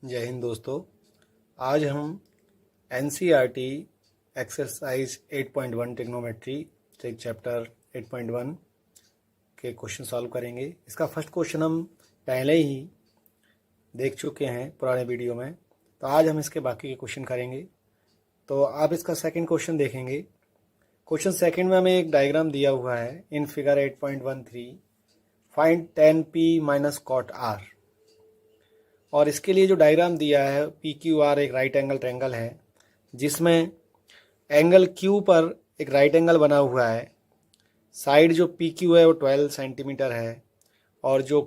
जय हिंद दोस्तों। आज हम एनसीईआरटी एक्सरसाइज 8.1 ट्रिग्नोमेट्री चैप्टर 8.1 के क्वेश्चन सॉल्व करेंगे। इसका फर्स्ट क्वेश्चन हम पहले ही देख चुके हैं पुराने वीडियो में, तो आज हम इसके बाकी के क्वेश्चन करेंगे। तो आप इसका सेकंड क्वेश्चन देखेंगे। क्वेश्चन सेकंड में हमें एक डायग्राम दिया हुआ है in figure 8.13 find tan p minus cot r। और इसके लिए जो डायग्राम दिया है PQR एक राइट एंगल ट्रायंगल है जिसमें एंगल Q पर एक राइट एंगल बना हुआ है। साइड जो PQ है वो 12 सेंटीमीटर है और जो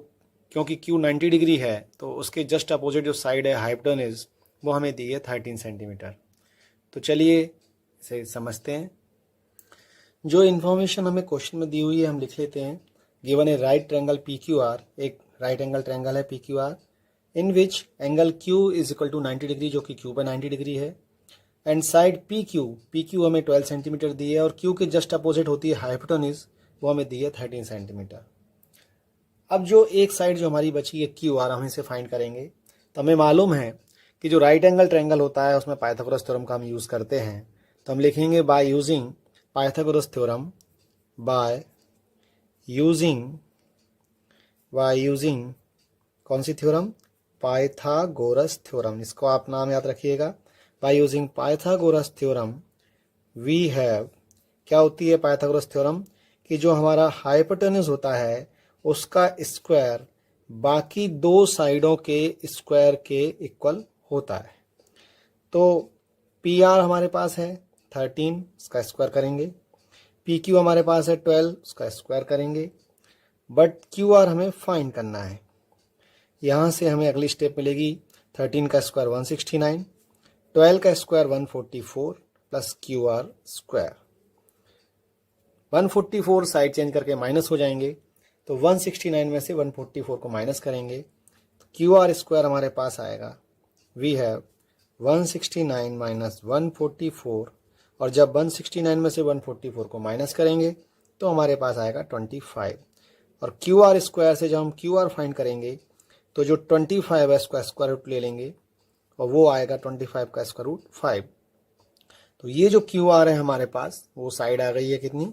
क्योंकि Q 90 डिग्री है तो उसके जस्ट अपोजिट जो साइड है हाइपोटेन्यूज वो हमें दी है 13 सेंटीमीटर। तो चलिए इसे समझते हैं। जो इन्फॉर्मेशन हमें क्वेश्चन में दी हुई है हम लिख लेते हैं। गिवन ए राइट ट्रायंगल PQR, एक राइट एंगल ट्रायंगल है PQR in which angle Q is equal to 90 degree जो कि Q पर 90 डिग्री है एंड साइड PQ हमें 12 सेंटीमीटर दी है और Q के जस्ट अपोजिट होती है हाइपोटेन्यूज वो हमें दी है 13 सेंटीमीटर। अब जो एक साइड जो हमारी बची है QR हम इसे फाइंड करेंगे। तो हमें मालूम है कि जो राइट एंगल ट्रायंगल होता है उसमें पाइथागोरस थ्योरम का हम यूज़ करते हैं। तो हम लिखेंगे bye using Pythagoras theorem, by using कौन सी थ्योरम? Pythagoras theorem. इसको आप नाम याद रखिएगा। By using Pythagoras theorem we have, क्या होती है पाइथागोरस थ्योरम? कि जो हमारा हाइपोटेन्यूज होता है उसका स्क्वायर बाकी दो साइडों के स्क्वायर के इक्वल होता है। तो पी आर हमारे पास है 13, उसका स्क्वायर करेंगे। पी क्यू हमारे पास है 12, उसका स्क्वायर करेंगे। बट क्यू आर हमें फाइंड करना है। यहाँ से हमें अगली स्टेप मिलेगी 13 का स्क्वायर 169, 12 का square 144 plus Q R square. 144 side change करके माइनस हो जाएंगे तो 169 में से 144 को माइनस करेंगे तो क्यू आर स्क्वायर हमारे पास आएगा वी हैव 169 माइनस 144 और जब 169 में से 144 को माइनस करेंगे तो हमारे पास आएगा 25 और क्यू आर स्क्वायर से जब हम क्यू आर फाइंड करेंगे तो जो 25 है उसका स्क्वायर रूट ले लेंगे और वो आएगा 25 का स्क्वायर रूट 5। तो ये जो क्यू आर है हमारे पास वो साइड आ गई है कितनी?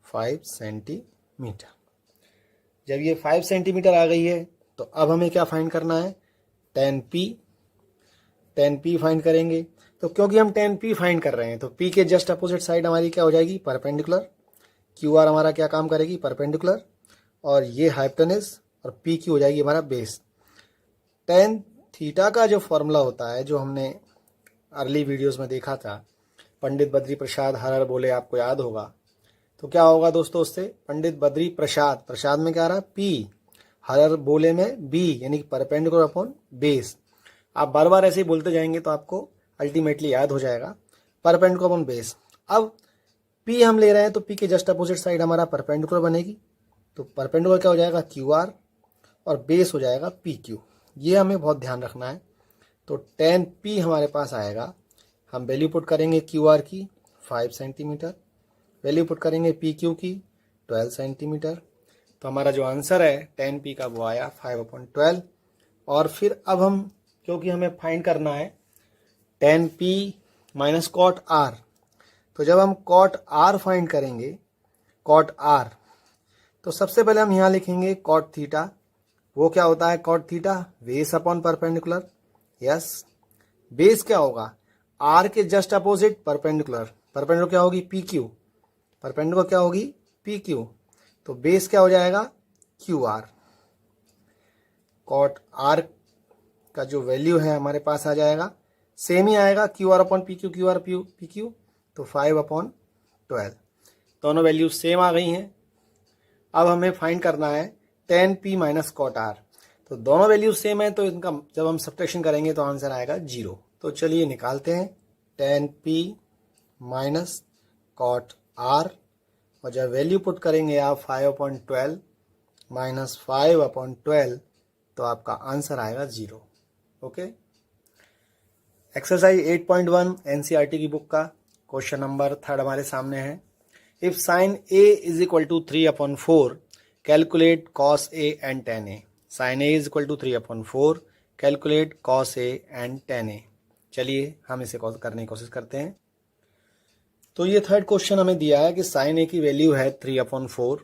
5 सेंटीमीटर। जब ये 5 सेंटीमीटर आ गई है तो अब हमें क्या फाइंड करना है? tan p फाइंड करेंगे। तो क्योंकि हम tan p फाइंड कर रहे हैं तो p के जस्ट अपोजिट साइड हमारी क्या हो जाएगी? परपेंडिकुलर। क्यू आर हमारा क्या काम करेगी? परपेंडिकुलर। और ये हाइपोटेन्यूज और पी क्यू हो जाएगी हमारा बेस। tan थीटा का जो फॉर्मूला होता है जो हमने अर्ली वीडियोस में देखा था, पंडित बद्री प्रसाद हर बोले, आपको याद होगा। तो क्या होगा दोस्तों उससे? पंडित बद्री प्रसाद में क्या आ रहा है? P, हर बोले में B यानी परपेंडिकुलर अपॉन बेस। आप बार बार ऐसे ही बोलते जाएंगे तो आपको अल्टीमेटली याद हो जाएगा, परपेंडिकुलर अपॉन बेस। अब P हम ले रहे हैं तो P के जस्ट अपोजिट साइड हमारा परपेंडिकुलर बनेगी तो परपेंडिकुलर क्या हो जाएगा? QR और बेस हो जाएगा PQ। ये हमें बहुत ध्यान रखना है। तो tan p हमारे पास आएगा, हम वैल्यू पुट करेंगे क्यू आर की 5 सेंटीमीटर, वैल्यू पुट करेंगे पी क्यू की 12 सेंटीमीटर। तो हमारा जो आंसर है tan p का वो आया 5/12। और फिर अब हम, क्योंकि हमें फाइंड करना है tan p minus cot r, तो जब हम कॉट r फाइंड करेंगे, कॉट r, तो सबसे पहले हम यहाँ लिखेंगे कॉट थीटा। वो क्या होता है cot theta? Base upon perpendicular. Yes, base क्या होगा? आर के जस्ट अपोजिट परपेंडिकुलर। परपेंडिकुलर क्या होगी? P Q. परपेंडिकुलर क्या होगी? P Q. तो बेस क्या हो जाएगा? Q R. कॉट आर का जो वैल्यू है हमारे पास आ जाएगा, सेम ही आएगा, Q R upon P Q, Q R P Q, तो 5/12। दोनों वैल्यू सेम आ गई हैं। अब हमें फाइंड करना है tan p minus cot r। तो दोनों वैल्यू सेम है तो इनका जब हम सब्ट्रैक्शन करेंगे तो आंसर आएगा 0। तो चलिए निकालते हैं tan p minus cot r और जब वैल्यू पुट करेंगे आप 5/12 माइनस 5/12 तो आपका आंसर आएगा 0। ओके। एक्सरसाइज 8.1 एनसीईआरटी की बुक का क्वेश्चन नंबर 3 हमारे सामने है। If sine a is equal to 3/4 calculate cos a and tan a। Sine a is equal to 3/4 calculate cos A and tan A. चलिए हम इसे करने की कोशिश करते हैं। तो ये थर्ड क्वेश्चन हमें दिया है कि साइन ए की वैल्यू है 3/4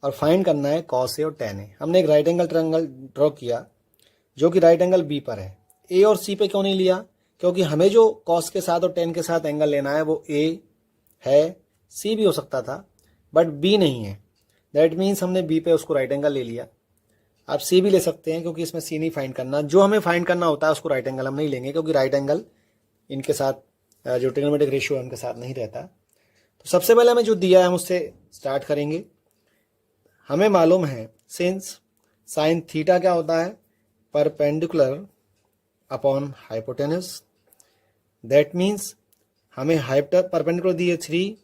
और फाइंड करना है कॉस ए और टेन ए। हमने एक राइट एंगल ट्रायंगल ड्रॉ किया जो कि राइट एंगल बी पर है। ए और सी पे क्यों नहीं लिया? क्योंकि हमें जो कॉस के साथ और टेन के साथ एंगल लेना है वो ए है, सी भी हो सकता था बट बी नहीं है। दैट मीन्स हमने बी पे उसको राइट एंगल ले लिया। आप सी भी ले सकते हैं क्योंकि इसमें सी नहीं फाइंड करना। जो हमें फाइंड करना होता है उसको राइट एंगल हम नहीं लेंगे क्योंकि राइट एंगल इनके साथ जो ट्रिग्नोमेट्रिक रेशियो है उनके साथ नहीं रहता। तो सबसे पहले हमें जो दिया है हम उससे स्टार्ट करेंगे। हमें मालूम है सिंस साइन थीटा क्या होता है? Perpendicular upon hypotenuse. That means हमें परपेंडिकुलर दी है 3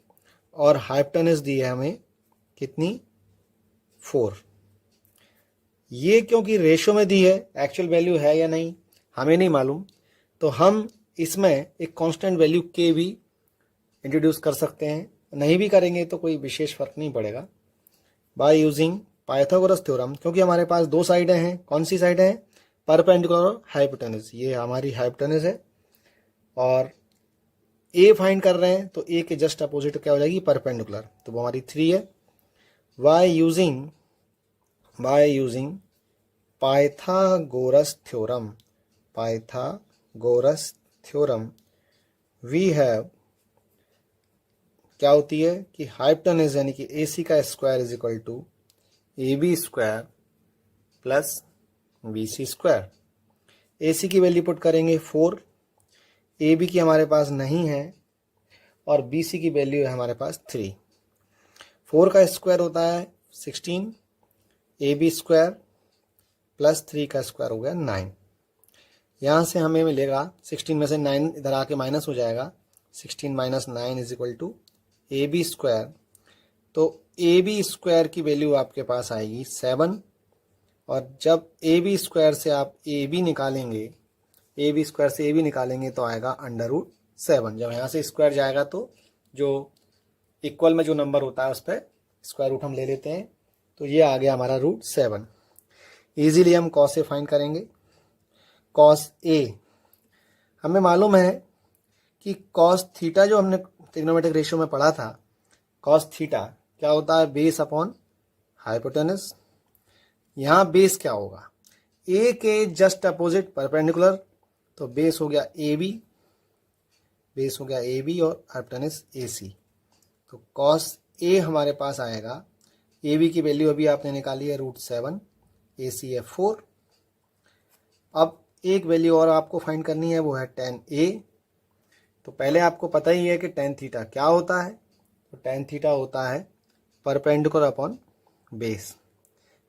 और हाइपोटेनस दी है हमें कितनी? 4। ये क्योंकि रेशो में दी है, एक्चुअल वैल्यू है या नहीं हमें नहीं मालूम, तो हम इसमें एक कांस्टेंट वैल्यू के भी इंट्रोड्यूस कर सकते हैं। नहीं भी करेंगे तो कोई विशेष फर्क नहीं पड़ेगा। बाय यूजिंग पाइथागोरस थ्योरम, क्योंकि हमारे पास दो साइडें हैं। कौन सी साइड है? परपेंडिकुलर और हाइपोटेनस। ये हमारी हाइपोटेनस है और ए फाइंड कर रहे हैं तो ए के जस्ट अपोजिट क्या हो जाएगी? परपेंडिकुलर। तो वो हमारी 3 है। By using Pythagoras theorem we have क्या होती है कि हाइपोटेनस यानी कि ए सी का square is equal to A B square plus B C square. A C की वैल्यू पुट करेंगे 4, ए बी की हमारे पास नहीं है और बी सी की वैल्यू है हमारे पास 3। 4 का स्क्वायर होता है 16, ए बी स्क्वायर प्लस 3 का स्क्वायर हो गया 9। यहाँ से हमें मिलेगा 16 में से 9 इधर आके माइनस हो जाएगा। 16 minus 9 is equal to A B square. तो ए बी स्क्वायर की वैल्यू आपके पास आएगी 7 और जब ए बी स्क्वायर से आप ए बी निकालेंगे, ए बी स्क्वायर से ए बी निकालेंगे तो आएगा √7। जब यहाँ से स्क्वायर जाएगा तो जो इक्वल में जो नंबर होता है उस पर स्क्वायर रूट हम ले लेते हैं। तो ये आ गया हमारा √7। इजीली हम कॉस ए फाइंड करेंगे। कॉस ए हमें मालूम है कि कॉस थीटा जो हमने ट्रिग्नोमेट्रिक रेशियो में पढ़ा था, कॉस थीटा क्या होता है? Base upon hypotenuse. यहाँ बेस क्या होगा? ए के जस्ट अपोजिट परपेंडिकुलर, तो बेस हो गया ए बी और हाइपोटेनस ए सी। तो कॉस ए हमारे पास आएगा, ए बी की वैल्यू अभी आपने निकाली है √7, ए सी है 4। अब एक वैल्यू और आपको फाइंड करनी है, वो है tan ए। तो पहले आपको पता ही है कि tan थीटा क्या होता है। तो tan थीटा होता है परपेंडिकुलर अपॉन बेस।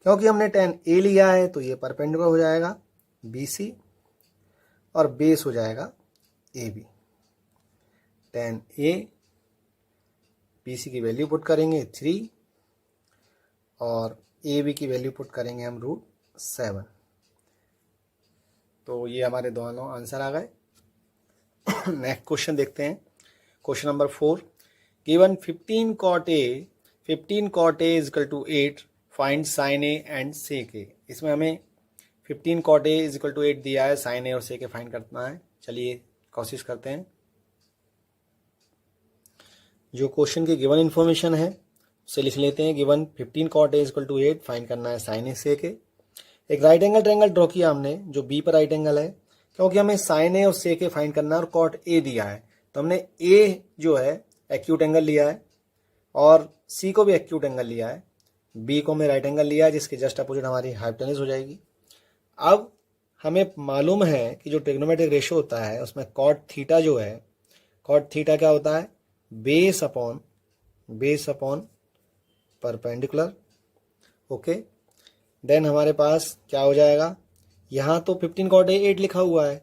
क्योंकि हमने tan ए लिया है तो ये परपेंडिकुलर हो जाएगा BC और बेस हो जाएगा AB। tan ए BC की वैल्यू पुट करेंगे 3 और AB की वैल्यू पुट करेंगे हम √7। तो ये हमारे दोनों आंसर आ गए। नेक्स्ट क्वेश्चन देखते हैं। Question number 4, given 15 cot A is equal to 8, find sine A and sec A. इसमें हमें 15 cot A is equal to 8 दिया है, साइन ए और सेक ए फाइंड करना है। चलिए कोशिश करते हैं। जो क्वेश्चन की गिवन इन्फॉर्मेशन है उसे लिख लेते हैं। Given 15 cot A is equal to 8, find करना है साइन ए सेक ए। एक राइट एंगल ट्रायंगल ड्रॉ किया हमने जो बी पर राइट एंगल है, क्योंकि हमें साइन ए और सेक ए फाइंड करना है और कॉट ए दिया है तो हमने ए जो है एक्यूट एंगल लिया है और सी को भी एक्यूट एंगल लिया है, बी को हमने राइट एंगल लिया है जिसके जस्ट अपोजिट हमारी हाइपोटेनस हो जाएगी। अब हमें मालूम है कि जो ट्रिग्नोमेट्रिक रेशियो होता है उसमें कॉट थीटा जो है, कॉट थीटा क्या होता है? Base upon perpendicular. Okay, then हमारे पास क्या हो जाएगा? यहाँ तो 15 cot A 8 लिखा हुआ है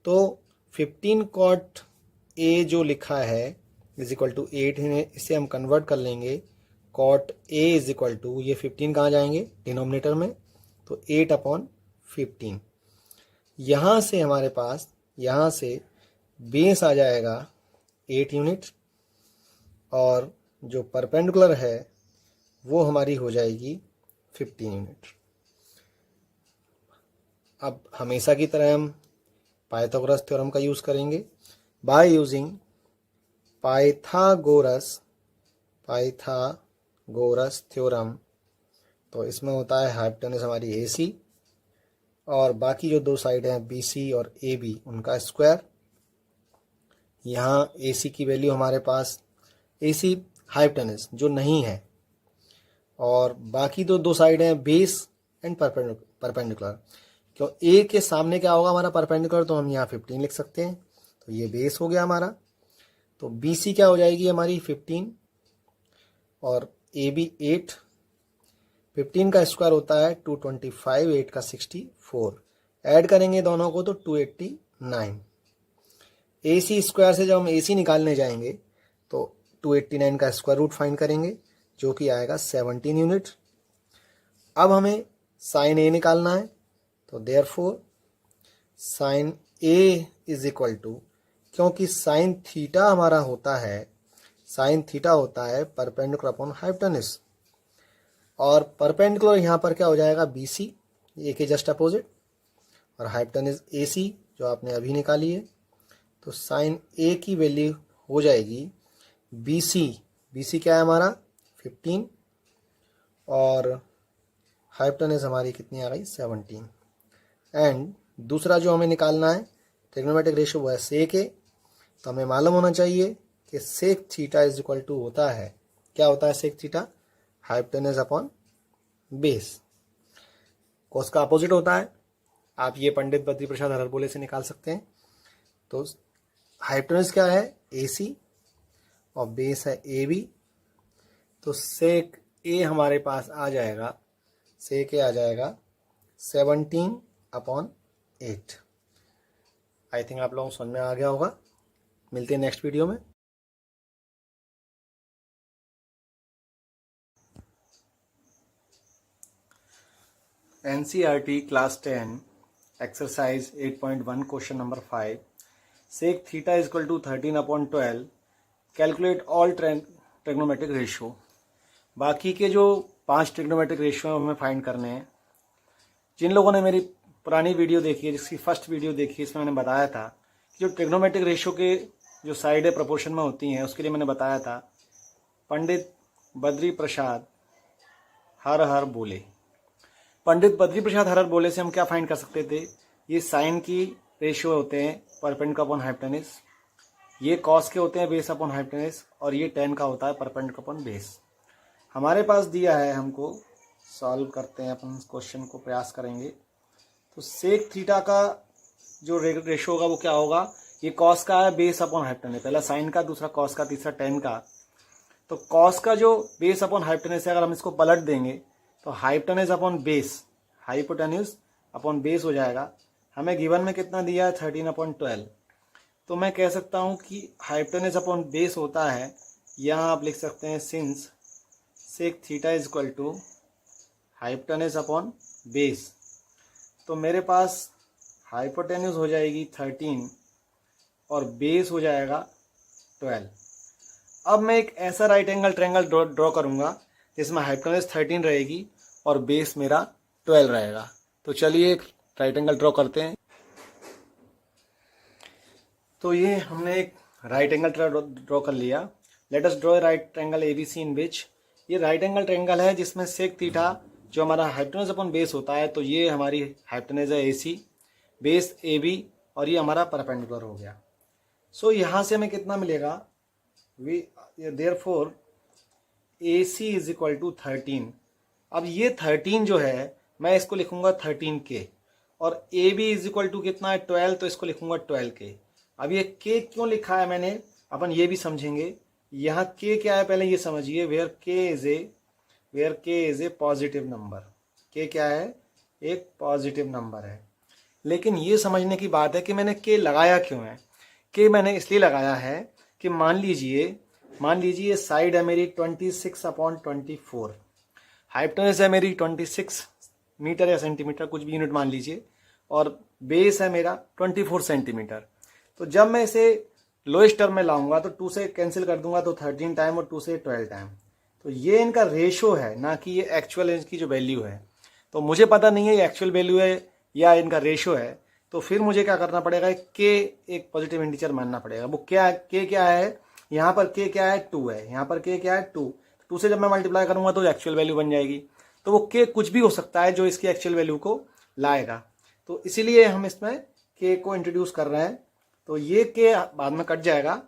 तो 15 cot A जो लिखा है इज इक्वल टू 8 है, इसे हम कन्वर्ट कर लेंगे। cot A is equal to, ये 15 कहाँ जाएंगे? डिनोमिनेटर में, तो 8/15। यहाँ से हमारे पास यहाँ से बेस आ जाएगा 8 यूनिट और जो परपेंडिकुलर है वो हमारी हो जाएगी 15 यूनिट। अब हमेशा की तरह हम पाइथागोरस थ्योरम का यूज़ करेंगे। बाय यूजिंग पाइथागोरस थ्योरम, तो इसमें होता है हाइपोटेनस हमारी AC और बाकी जो दो साइड हैं BC और AB उनका स्क्वायर। यहाँ AC की वैल्यू हमारे पास, AC हाइपोटेनस जो नहीं है, और बाकी दो साइड हैं बेस एंड परपेंडिकुलर। क्यों A के सामने क्या होगा हमारा परपेंडिकुलर, तो हम यहाँ 15 लिख सकते हैं, तो ये बेस हो गया हमारा। तो BC क्या हो जाएगी हमारी 15 और AB 8। 15 का स्क्वायर होता है 225, 8 का 64, ऐड करेंगे दोनों को तो 289। AC स्क्वायर से जब हम AC निकालने जाएंगे तो 289 का स्क्वायर रूट फाइंड करेंगे जो कि आएगा 17 यूनिट। अब हमें साइन A निकालना है, तो therefore sine A is equal to, क्योंकि साइन थीटा हमारा होता है, साइन थीटा होता है परपेंडिकुलर अपॉन हाइपोटेनस, और परपेंडिकुलर यहाँ पर क्या हो जाएगा BC, A के जस्ट अपोजिट, और हाइपोटेनस AC जो आपने अभी निकाली है। तो साइन A की वैल्यू हो जाएगी BC क्या है हमारा 15, और हाइपोटेनस हमारी कितनी आ गई 17। एंड दूसरा जो हमें निकालना है ट्रिग्नोमेट्रिक रेशियो वो है सेक A। तो हमें मालूम होना चाहिए कि sec theta is equal to होता है, क्या होता है sec theta, hypotenuse upon base. Cos का अपोजिट होता है, आप ये पंडित बद्री प्रसाद हररबोले से निकाल सकते हैं। तो हाइपोटेनस क्या है AC और बेस है AB, तो सेक A हमारे पास आ जाएगा, सेक A आ जाएगा 17/8। आई थिंक आप लोगों को समझ में आ गया होगा। मिलते हैं नेक्स्ट वीडियो में। NCERT class 10 exercise 8.1 question number 5, sec theta is equal to 13/12, calculate all trigonometric ratio. बाकी के जो 5 ट्रिग्नोमेट्रिक रेशियो हमें फाइंड करने हैं। जिन लोगों ने मेरी पुरानी वीडियो देखी है, जिसकी फर्स्ट वीडियो देखी है, इसमें मैंने बताया था कि जो ट्रिग्नोमेट्रिक रेशियो के जो साइड है प्रोपोर्शन में होती हैं, उसके लिए मैंने बताया था पंडित बद्री प्रसाद हर हर बोले। पंडित बद्री प्रसाद हर हर बोले से हम क्या फाइंड कर सकते थे, ये साइन की रेशियो होते हैं परपेंडिकुलर अपॉन हाइपोटेनस, ये कॉस के होते हैं बेस अपॉन हाइपोटेनस, और ये टेन का होता है परपेंडिकुलर अपॉन बेस। हमारे पास दिया है, हमको सॉल्व करते हैं अपन क्वेश्चन को, प्रयास करेंगे। तो सेक थीटा का जो रेशियो होगा वो क्या होगा, ये कॉस का है बेस अपॉन हाइपोटेनस, पहला साइन का, दूसरा कॉस का, तीसरा टेन का। तो कॉस का जो बेस अपॉन हाइपोटेनस है, अगर हम इसको पलट देंगे तो hypotenuse upon base, hypotenuse upon base हो जाएगा। हमें गिवन में कितना दिया है 13/12, तो मैं कह सकता हूँ कि हाइपोटेनस अपॉन बेस होता है, यहाँ आप लिख सकते हैं since sec theta is equal to hypotenuse upon base. तो मेरे पास हाइपोटेनस हो जाएगी 13 और बेस हो जाएगा 12। अब मैं एक ऐसा राइट एंगल ट्रायंगल ड्रॉ करूंगा जिसमें हाइपोटेनस 13 रहेगी और बेस मेरा 12 रहेगा। तो चलिए एक राइट एंगल ड्रॉ करते हैं। तो ये हमने एक राइट एंगल ड्रॉ कर लिया। Late us draw right triangle ABC इन विच, ये राइट एंगल ट्रायंगल है जिसमें सेक थीटा जो हमारा हाइपोटेनस अपॉन बेस होता है, तो ये हमारी हाइपोटेनस है AC, बेस AB, और ये हमारा परपेंडिकुलर हो गया। सो यहाँ से हमें कितना मिलेगा, therefore AC is equal to 13। अब ये 13 जो है मैं इसको लिखूंगा 13K, और AB इज इक्वल टू कितना है 12, तो इसको लिखूंगा 12K। अब ये K क्यों लिखा है मैंने, अपन ये भी समझेंगे। यहाँ K क्या है पहले ये समझिए, where K is a positive number. K क्या है, एक पॉजिटिव नंबर है। लेकिन ये समझने की बात है कि मैंने K लगाया क्यों है। K मैंने इसलिए लगाया है कि मान लीजिए साइड है मेरी 26/24, हाइपोटेनस है मेरी 26 मीटर या सेंटीमीटर, कुछ भी यूनिट मान लीजिए, और बेस है मेरा 24 सेंटीमीटर। तो जब मैं इसे लोएस्ट टर्म में लाऊंगा तो 2 से कैंसिल कर दूंगा, तो 13 टाइम और 2 से 12 टाइम। तो ये इनका रेशो है, ना कि ये एक्चुअल इसकी जो वैल्यू है। तो मुझे पता नहीं है ये एक्चुअल वैल्यू है या इनका रेशियो है, तो फिर मुझे क्या करना पड़ेगा, के एक पॉजिटिव इंटीजर मानना पड़ेगा। वो क्या, के क्या है, यहाँ पर के क्या है, 2 है, यहाँ पर के क्या है, 2 से जब मैं मल्टीप्लाई करूंगा तो एक्चुअल वैल्यू बन जाएगी। तो वो के कुछ भी हो सकता है जो इसकी एक्चुअल वैल्यू को लाएगा, तो इसीलिए हम इसमें के को इंट्रोड्यूस कर रहे हैं। तो ये के बाद में कट जाएगा,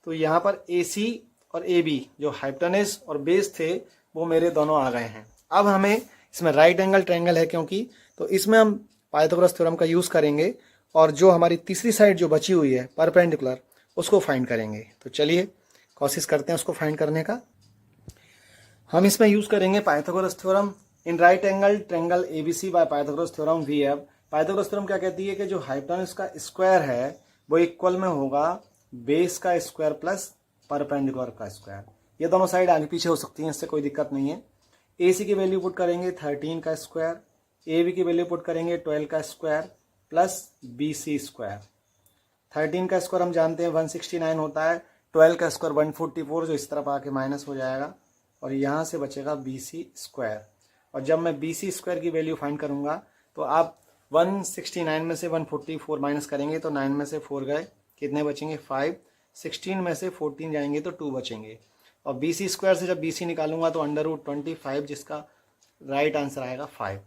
तो यहाँ पर ए सी और ए बी जो हाइपोटेनस और बेस थे वो मेरे दोनों आ गए हैं। अब हमें इसमें राइट एंगल ट्रायंगल है क्योंकि, तो इसमें हम पाइथागोरस थ्योरम का यूज़ करेंगे और जो हमारी तीसरी साइड जो बची हुई है परपेंडिकुलर, उसको फाइंड करेंगे। तो चलिए कोशिश करते हैं उसको फाइंड करने का। हम इसमें यूज़ करेंगे Pythagoras theorem. In right angle triangle ABC by Pythagoras theorem we have, Pythagoras theorem क्या कहती है कि जो हाइपोटेनस का स्क्वायर है वो इक्वल में होगा बेस का स्क्वायर प्लस परपेंडिकुलर का स्क्वायर। ये दोनों साइड आगे पीछे हो सकती हैं, इससे कोई दिक्कत नहीं है। ए सी की वैल्यू पुट करेंगे 13 का स्क्वायर, ए बी की वैल्यू पुट करेंगे 12 का square plus B C square. 13 का स्क्वायर हम जानते हैं 169 होता है, 12 का स्क्वायर 144 जो इस तरफ आके माइनस हो जाएगा और यहाँ से बचेगा बी सी स्क्वायर। और जब मैं बी सी स्क्वायर की वैल्यू फाइंड करूँगा तो आप 169 में से 144 माइनस करेंगे तो 9 में से 4 गए, कितने बचेंगे 5, 16 में से 14 जाएंगे तो 2 बचेंगे। और बी सी स्क्वायर से जब बी सी निकालूंगा तो √25 जिसका राइट आंसर आएगा 5।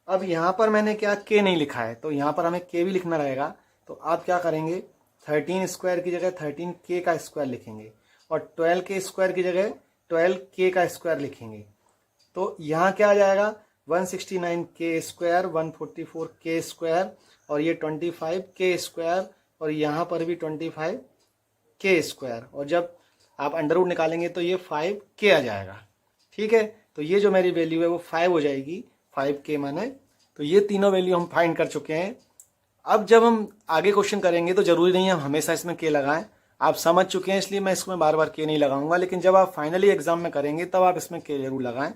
अब यहाँ पर मैंने क्या के नहीं लिखा है, तो यहाँ पर हमें के भी लिखना रहेगा। तो आप क्या करेंगे, 13 स्क्वायर की जगह 13 के का स्क्वायर लिखेंगे और 12 के स्क्वायर की जगह 12 के का स्क्वायर लिखेंगे। तो यहाँ क्या आ जाएगा 169 के स्क्वायर, 144 के स्क्वायर और ये 25 के स्क्वायर और यहाँ पर भी 25 के स्क्वायर। और जब आप अंडर रूट निकालेंगे तो ये 5 के आ जाएगा। ठीक है, तो ये जो मेरी वैल्यू है वो 5 हो जाएगी, 5 के माने। तो ये तीनों वैल्यू हम फाइंड कर चुके हैं। अब जब हम आगे क्वेश्चन करेंगे तो जरूरी नहीं है हम हमेशा इसमें के लगाएं, आप समझ चुके हैं इसलिए मैं इसमें बार बार के नहीं लगाऊंगा। लेकिन जब आप फाइनली एग्जाम में करेंगे तब आप इसमें के जरूर लगाएं,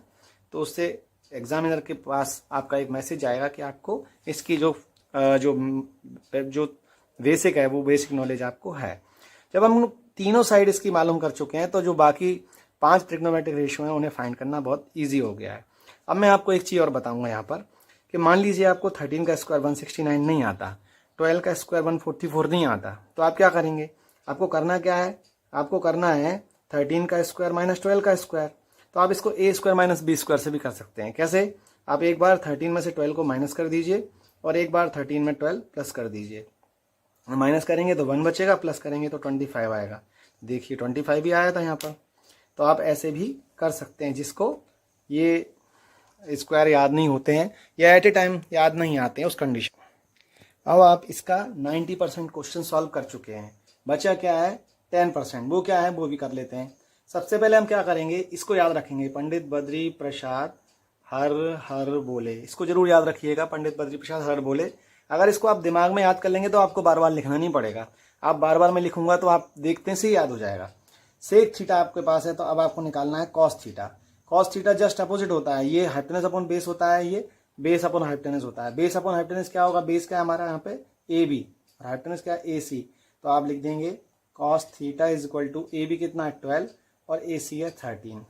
तो उससे एग्जामिनर के पास आपका एक मैसेज आएगा कि आपको इसकी जो बेसिक है वो बेसिक नॉलेज आपको है। जब हम तीनों साइड इसकी मालूम कर चुके हैं तो जो बाकी 5 ट्रिग्नोमेट्रिक रेशियो हैं उन्हें फाइंड करना बहुत ईजी हो गया है। अब मैं आपको एक चीज़ और बताऊंगा यहाँ पर कि मान लीजिए आपको 13 का स्क्वायर 169 नहीं आता, 12 का स्क्वायर 144 नहीं आता, तो आप क्या करेंगे, आपको करना क्या है, आपको करना है 13 का स्क्वायर माइनस 12 का स्क्वायर। तो आप इसको ए स्क्वायर माइनस बी स्क्वायर से भी कर सकते हैं। कैसे, आप एक बार 13 में से 12 को माइनस कर दीजिए और एक बार 13 में 12 प्लस कर दीजिए। माइनस करेंगे तो 1 बचेगा, प्लस करेंगे तो 25 आएगा। देखिए 25 भी आया था यहाँ पर। तो आप ऐसे भी कर सकते हैं, जिसको ये स्क्वायर याद नहीं होते हैं या एट ए टाइम याद नहीं आते हैं उस कंडीशन। अब आप इसका 90% क्वेश्चन सॉल्व कर चुके हैं, बचा क्या है 10%, वो क्या है वो भी कर लेते हैं। सबसे पहले हम क्या करेंगे, इसको याद रखेंगे, पंडित बद्री प्रसाद हर हर बोले, इसको जरूर याद रखिएगा, पंडित बद्री प्रसाद हर बोले। अगर इसको आप दिमाग में याद कर लेंगे तो आपको बार बार लिखना नहीं पड़ेगा, आप बार बार मैं लिखूंगा तो आप देखते से ही याद हो जाएगा। सेक थीटा आपके पास है तो अब आपको निकालना है cos theta. Cos theta just opposite होता है, ये हाइपोटेनस अपॉन बेस होता है, ये बेस अपॉन हाइपोटेनस होता है। बेस अपॉन हाइपोटेनस क्या होगा, बेस क्या है हमारा यहाँ पे ए बी, हाइपोटेनस क्या है ए सी। तो आप लिख देंगे cos theta is equal to A B कितना है 12 और ए सी है 13।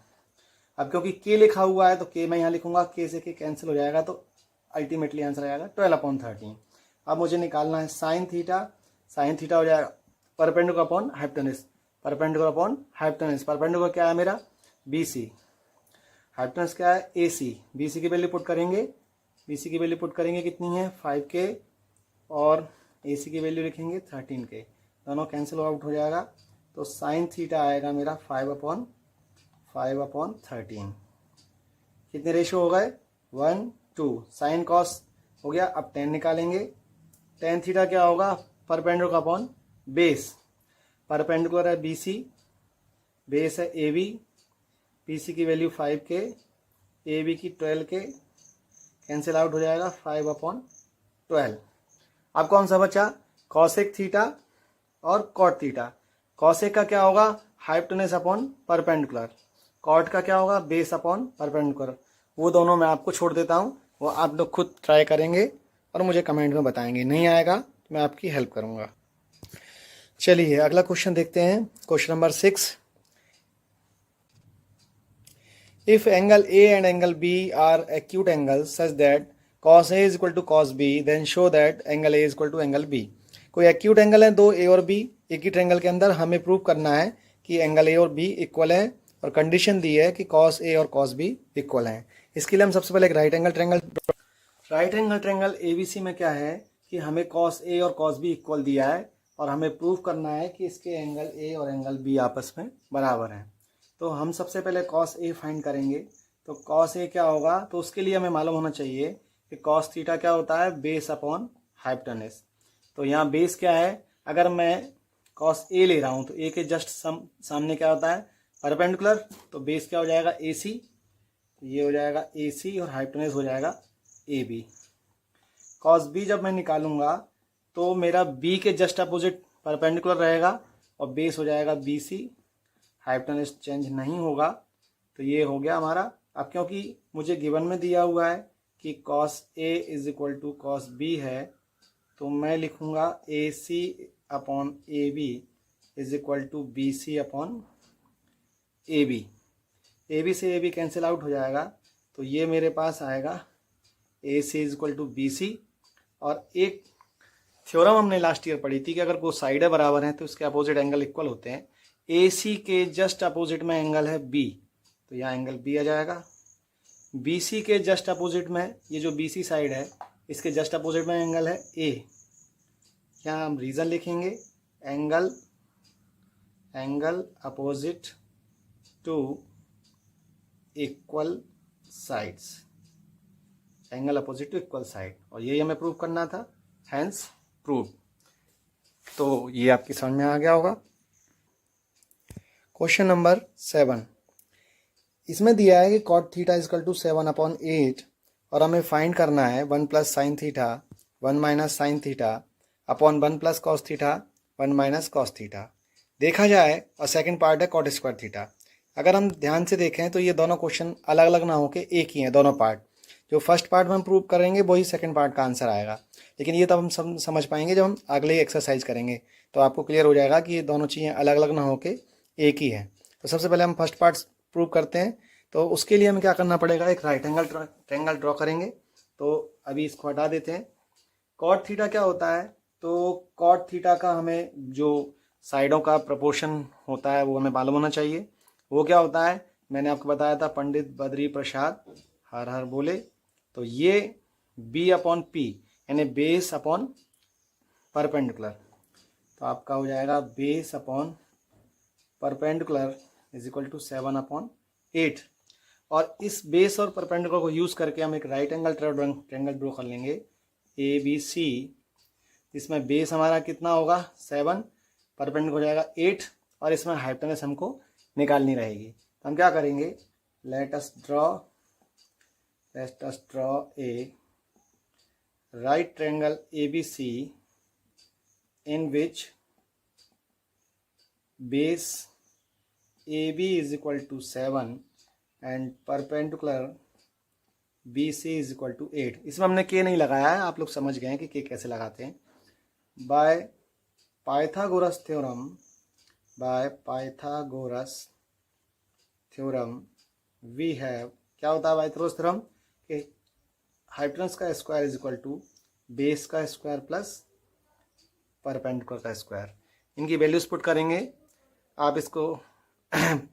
अब क्योंकि के लिखा हुआ है तो के मैं यहाँ लिखूंगा, के से के कैंसिल हो जाएगा तो अल्टीमेटली आंसर आएगा 12/13। अब मुझे निकालना है साइन थीटा, साइन थीटा हो जाएगा perpendicular upon hypotenuse, perpendicular upon hypotenuse. Perpendicular क्या है मेरा बी सी, हाइपोटेनस क्या है ए सी। बी सी की वैल्यू पुट करेंगे, बी सी की वैल्यू पुट करेंगे कितनी है 5K और ए सी की वैल्यू लिखेंगे 13K, दोनों कैंसिल आउट हो जाएगा। तो साइन थीटा आएगा मेरा 5/13। कितने रेशियो हो गए 1 2, साइन कॉस हो गया। अब 10 निकालेंगे, टेन थीटा क्या होगा परपेंडिकुलर अपॉन बेस, परपेंडिकुलर है बी सी, बेस है ए बी, बी सी की वैल्यू 5K, ए बी की 12K, कैंसिल आउट हो जाएगा 5/12। अब कौन सा बचा कॉसेक थीटा और कॉट थीटा। कॉसेक का क्या होगा हाइपोटेनस अपॉन परपेंडिकुलर, कॉट का क्या होगा बेस अपॉन परपेंडिकुलर। वो दोनों मैं आपको छोड़ देता हूँ, वो आप लोग खुद ट्राई करेंगे और मुझे कमेंट में बताएंगे, नहीं आएगा तो मैं आपकी हेल्प करूँगा। चलिए अगला क्वेश्चन देखते हैं, question number 6। If angle A and angle B are acute angle such that cos A is equal to cos B, then show that angle A is equal to angle B। कोई acute angle है, दो A और B एक ही triangle के अंदर, हमें prove करना है कि एंगल A और B इक्वल है, और कंडीशन दी है कि cos A और cos B इक्वल हैं। इसके लिए हम सबसे पहले एक राइट एंगल ट्रायंगल ABC में क्या है कि हमें cos A और cos B इक्वल दिया है, और हमें प्रूव करना है कि इसके एंगल A और एंगल B आपस में बराबर हैं। तो हम सबसे पहले cos A फाइंड करेंगे। तो cos A क्या होगा, तो उसके लिए हमें मालूम होना चाहिए कि cos थीटा क्या होता है, बेस अपॉन हाइपोटेनस। तो यहाँ बेस क्या है, अगर मैं cos A ले रहा हूँ तो A के जस्ट सामने क्या होता है, परपेंडिकुलर, तो बेस क्या हो जाएगा, AC, तो ये हो जाएगा AC और हाइपोटेनस हो जाएगा AB। cos B जब मैं निकालूंगा तो मेरा B के जस्ट अपोजिट परपेंडिकुलर रहेगा और बेस हो जाएगा BC, हाइपोटेनस चेंज नहीं होगा। तो ये हो गया हमारा। अब क्योंकि मुझे गिवन में दिया हुआ है कि cos A is equal to cos B है, तो मैं लिखूंगा AC upon AB is equal to BC upon AB। AB से AB कैंसिल आउट हो जाएगा, तो ये मेरे पास आएगा AC is equal to BC। और एक थ्योरम हमने लास्ट ईयर पढ़ी थी कि अगर वो साइडें बराबर हैं तो उसके अपोजिट एंगल इक्वल होते हैं। AC के जस्ट अपोजिट में एंगल है B, तो यहाँ एंगल B आ जाएगा। BC के जस्ट अपोजिट में, ये जो BC साइड है इसके जस्ट अपोजिट में एंगल है A। यहाँ हम रीज़न लिखेंगे, angle opposite to equal sides, angle opposite to equal side, और यही हमें प्रूव करना था, हैंस प्रूव। तो ये आपकी समझ में आ गया होगा। क्वेश्चन नंबर 7, इसमें दिया है कि cot थीटा इजकल टू 7/8 और हमें फाइंड करना है 1 plus sine theta 1 minus sine theta upon 1 plus cos theta 1 minus cos theta. देखा जाए, और सेकंड पार्ट है cot स्क्वायर थीटा। अगर हम ध्यान से देखें तो ये दोनों क्वेश्चन अलग अलग ना होके एक ही हैं दोनों पार्ट। जो फर्स्ट पार्ट में हम प्रूव करेंगे वही सेकंड पार्ट का आंसर आएगा, लेकिन ये तब हम समझ पाएंगे जब हम अगले एक्सरसाइज करेंगे, तो आपको क्लियर हो जाएगा कि ये दोनों चीज़ें अलग अलग ना होके एक ही है। तो सबसे पहले हम फर्स्ट पार्ट प्रूव करते हैं। तो उसके लिए हमें क्या करना पड़ेगा, एक राइट एंगल ट्रायंगल ड्रॉ करेंगे। तो अभी इसको हटा देते हैं। कॉट थीटा क्या होता है, तो कॉट थीटा का हमें जो साइडों का प्रपोर्शन होता है वो हमें मालूम होना चाहिए। वो क्या होता है, मैंने आपको बताया था, पंडित बद्री प्रसाद हर हर बोले। तो ये B अपॉन P यानी बेस अपॉन परपेंडिकुलर, तो आपका हो जाएगा base upon perpendicular is equal to 7/8। और इस बेस और परपेंडिकुलर को यूज़ करके हम एक राइट एंगल ट्रायंगल ड्रॉ कर लेंगे ABC। इसमें बेस हमारा कितना होगा 7, परपेंडिकुलर हो जाएगा 8, और इसमें हाइपोटेनस हमको निकालनी रहेगी। तो हम क्या करेंगे, late us draw a right triangle ABC in which base AB is equal to 7 and perpendicular BC is equal to 8। इसमें हमने K नहीं लगाया है, आप लोग समझ गए हैं कि K कैसे लगाते हैं। By Pythagoras theorem we have, क्या होता है पाइथागोरस थ्योरम, कि हाइपोटेनस का square is equal to base का स्क्वायर प्लस परपेंडिकुलर का स्क्वायर। इनकी वैल्यूज पुट करेंगे। आप इसको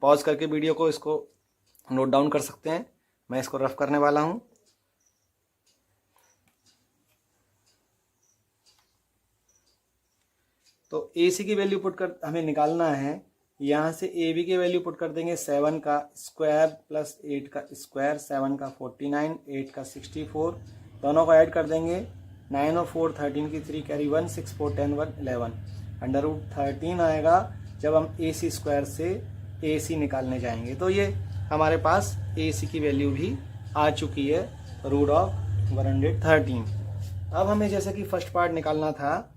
पॉज करके वीडियो को इसको नोट डाउन कर सकते हैं, मैं इसको रफ करने वाला हूं। तो AC की वैल्यू पुट कर हमें निकालना है। यहाँ से AB की वैल्यू पुट कर देंगे, 7 का स्क्वायर प्लस 8 का स्क्वायर, 7 का 49, 8 का 64, दोनों को ऐड कर देंगे। 9 और 4 13 की 3 कैरी 1, 6 4 10 1 11, अंडर रूट 13 आएगा जब हम AC स्क्वायर से AC निकालने जाएंगे। तो ये हमारे पास AC की वैल्यू भी आ चुकी है, रूट ऑफ 113। अब हमें जैसे कि फर्स्ट पार्ट निकालना था,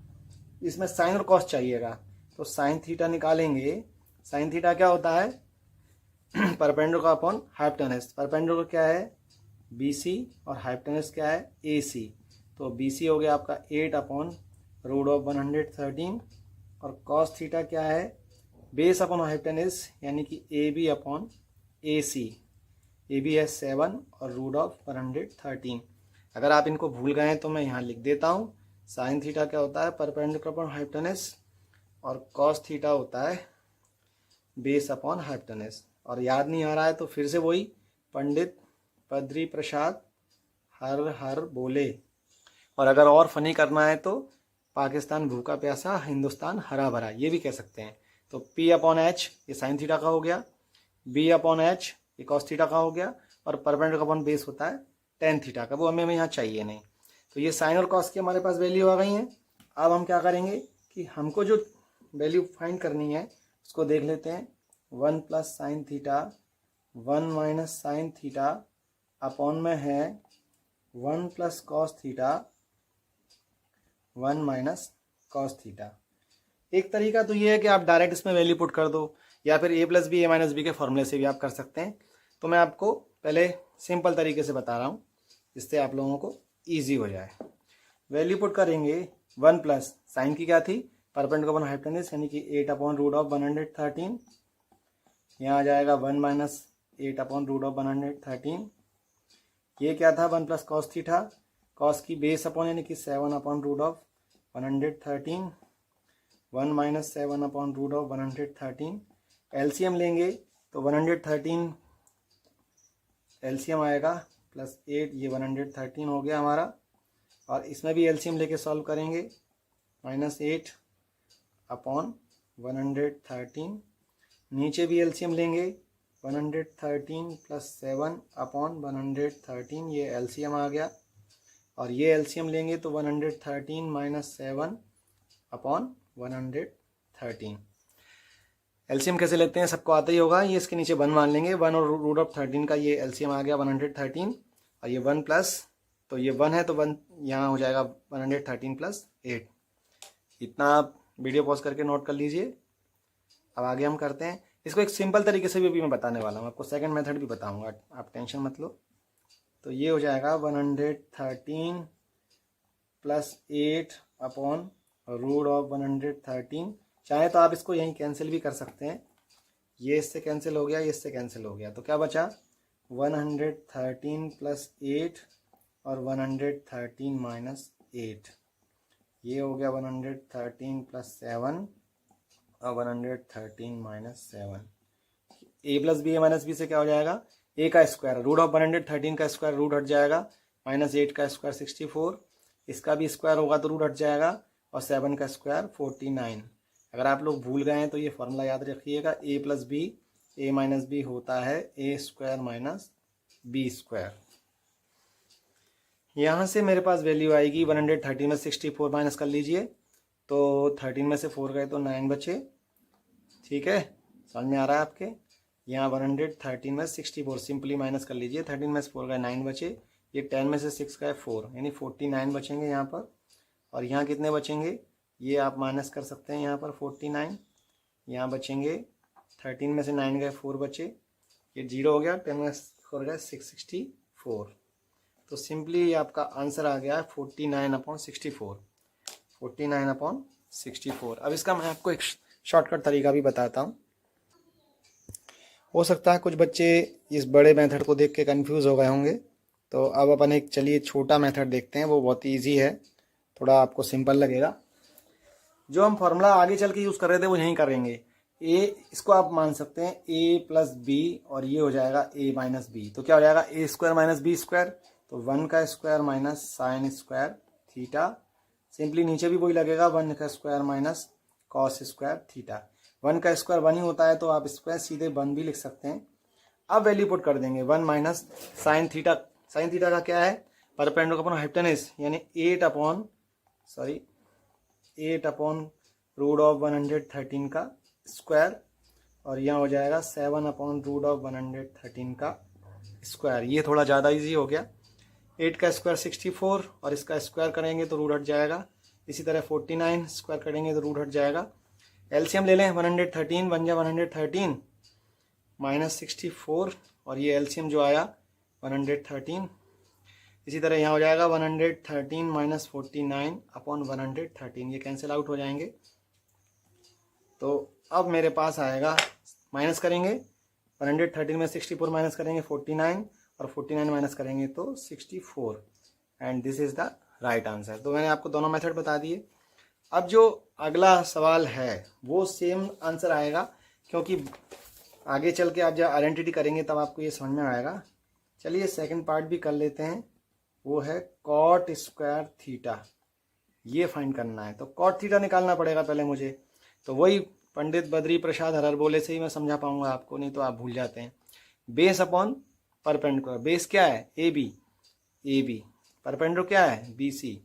इसमें साइन और कॉस चाहिएगा, तो साइन थीटा निकालेंगे। साइन थीटा क्या होता है, परपेंडिकुलर अपॉन हाइपोटेनस। परपेंडिकुलर क्या है BC और हाइपोटेनस क्या है AC। तो BC हो गया आपका 8 अपॉन रूट ऑफ 113, और कॉस थीटा क्या है, बेस अपॉन हाइपोटेनस यानी कि AB अपॉन AC। AB है 7 और रूट ऑफ 113। अगर आप इनको भूल गए हैं तो मैं यहाँ लिख देता हूँ। साइन थीटा क्या होता है, परपेंडिकुलर अपॉन हाइपोटेनस, और कॉस थीटा होता है बेस अपॉन हाइपोटेनस। और याद नहीं आ रहा है तो फिर से वही पंडित बद्री प्रसाद हर हर बोले। और अगर और फनी करना है तो पाकिस्तान भूखा प्यासा, हिंदुस्तान हरा भरा, ये भी कह सकते हैं। तो P अपॉन एच ये साइन थीटा का हो गया, B अपॉन एच ये कॉस थीटा का हो गया, और परपेंडिकुलर अपॉन बेस होता है टेन थीटा का, वो हमें यहाँ चाहिए नहीं। तो ये साइन और कॉस की हमारे पास वैल्यू आ गई हैं। अब हम क्या करेंगे कि हमको जो वैल्यू फाइंड करनी है उसको देख लेते हैं। 1 plus sine theta 1 minus sine theta upon में है 1 plus cos theta 1 minus cos theta. एक तरीका तो ये है कि आप डायरेक्ट इसमें वैल्यू पुट कर दो, या फिर a plus B A minus B के फॉर्मूले से भी आप कर सकते हैं। तो मैं आपको पहले सिंपल तरीके से बता रहा हूँ जिससे आप लोगों को ईजी हो जाए। वैल्यू पुट करेंगे 1 प्लस साइन की क्या थी, परपेंडिकुलर अपॉन हाइपोटेनस, यानी कि 8 अपॉन रूट ऑफ 113। यहाँ आ जाएगा 1 माइनस 8 अपॉन रूट ऑफ 113। ये क्या था 1 प्लस कॉस थीटा, कॉस की बेस अपॉन यानी कि 7 upon root of 113, 1 minus 7 upon root of 113। LCM लेंगे तो 113 एलसीएम आएगा प्लस 8, ये 113 हो गया हमारा। और इसमें भी एलसीएम लेके सॉल्व करेंगे, -8 अपॉन 113। नीचे भी एलसीएम लेंगे 113 प्लस 7 अपॉन 113, ये एलसीएम आ गया। और ये एलसीएम लेंगे तो 113 माइनस 7 अपॉन 113। एलसीएम कैसे लेते हैं सबको आता ही होगा, ये इसके नीचे 1 मान लेंगे, 1 और रूट ऑफ 13 का ये एलसीएम आ गया 113, और ये 1 प्लस, तो ये 1 है तो 1 यहाँ हो जाएगा 113 प्लस 8। इतना आप वीडियो पॉज करके नोट कर लीजिए। अब आगे हम करते हैं इसको एक सिंपल तरीके से भी मैं बताने वाला हूँ, आपको सेकंड मेथड भी बताऊँगा, आप टेंशन मत लो। तो ये हो जाएगा 113 प्लस 8 अपॉन रूट ऑफ 113। चाहे तो आप इसको यहीं कैंसिल भी कर सकते हैं, ये इससे कैंसिल हो गया, ये इससे कैंसिल हो गया, तो क्या बचा 113 प्लस 8 और 113 माइनस 8। ये हो गया 113 प्लस 7 और 113 minus 7। A plus B A minus B से क्या हो जाएगा, ए का स्क्वायर रूट ऑफ 113 का स्क्वायर रूट हट जाएगा, माइनस 8 का स्क्वायर 64, इसका भी स्क्वायर होगा तो रूट हट जाएगा, और 7 का स्क्वायर 49। अगर आप लोग भूल गए हैं तो ये फॉर्मूला याद रखिएगा, ए plus B A minus B होता है A square minus B square. यहाँ से मेरे पास वैल्यू आएगी 113 में 64 माइनस कर लीजिए, तो 13 में से 4 गए तो 9 बचे। ठीक है, समझ में आ रहा है आपके। यहाँ 113 में 64 सिंपली माइनस कर लीजिए, 13 में से 4 गए 9 बचे, ये 10 में से 6 गए 4, यानी 49 बचेंगे यहाँ पर। और यहाँ कितने बचेंगे, ये आप माइनस कर सकते हैं, यहाँ पर 49, यहाँ बचेंगे 13 में से 9 गए 4 बचे, ये 0 हो गया, 10 में से 4 गए 664। तो सिंपली ये आपका आंसर आ गया 49/64, 49/64। अब इसका मैं आपको एक शॉर्टकट तरीका भी बताता हूँ। हो सकता है कुछ बच्चे इस बड़े मेथड को देख के कंफ्यूज हो गए होंगे, तो अब अपन एक चलिए छोटा मेथड देखते हैं, वो बहुत ईजी है, थोड़ा आपको सिंपल लगेगा। जो हम फॉर्मूला आगे चल के यूज़ कर रहे थे वो यहीं करेंगे। ए इसको आप मान सकते हैं ए प्लस बी, और ये हो जाएगा ए माइनस बी, तो क्या हो जाएगा ए स्क्वायर माइनस बी स्क्वायर, तो 1 का square minus sine square theta. Simply नीचे भी वही लगेगा, 1 का square minus cos square theta. 1 का स्क्वायर 1 ही होता है, तो आप स्क्वायर सीधे 1 भी लिख सकते हैं। अब वैल्यू पुट कर देंगे 1 minus sine theta. Sine theta का क्या है, परपेंडिकुलर अपॉन हाइपोटेनस, यानी 8 अपॉन रूट ऑफ 113 का स्क्वायर, और यहाँ हो जाएगा 7 अपॉन रूट ऑफ 113 का स्क्वायर। ये थोड़ा ज़्यादा इजी हो गया। 8 का स्क्वायर 64, और इसका स्क्वायर करेंगे तो रूट हट जाएगा। इसी तरह 49 स्क्वायर करेंगे तो रूट हट जाएगा। एलसीएम ले लें, 113 बन जाए 113 माइनस 64, और ये एलसीएम जो आया 113। इसी तरह यहाँ हो जाएगा 113 माइनस 49 अपॉन 113, ये कैंसिल आउट हो जाएंगे। तो अब मेरे पास आएगा, माइनस करेंगे 113 में 64 माइनस करेंगे 49, और 49 माइनस करेंगे तो 64, and this is the right answer. तो मैंने आपको दोनों मेथड बता दिए। अब जो अगला सवाल है वो सेम आंसर आएगा, क्योंकि आगे चल के आप जब आइडेंटिटी करेंगे तब आपको ये समझ में आएगा। चलिए सेकंड पार्ट भी कर लेते हैं, वो है कॉट स्क्वायर थीटा, ये फाइंड करना है। तो कॉट थीटा निकालना पड़ेगा पहले मुझे, तो वही पंडित बद्री प्रसाद हररबोले से ही मैं समझा पाऊंगा आपको, नहीं तो आप भूल जाते हैं। बेस अपॉन परपेंडिकुलर, बेस क्या है ए बी, परपेंडिकुलर क्या है बी सी,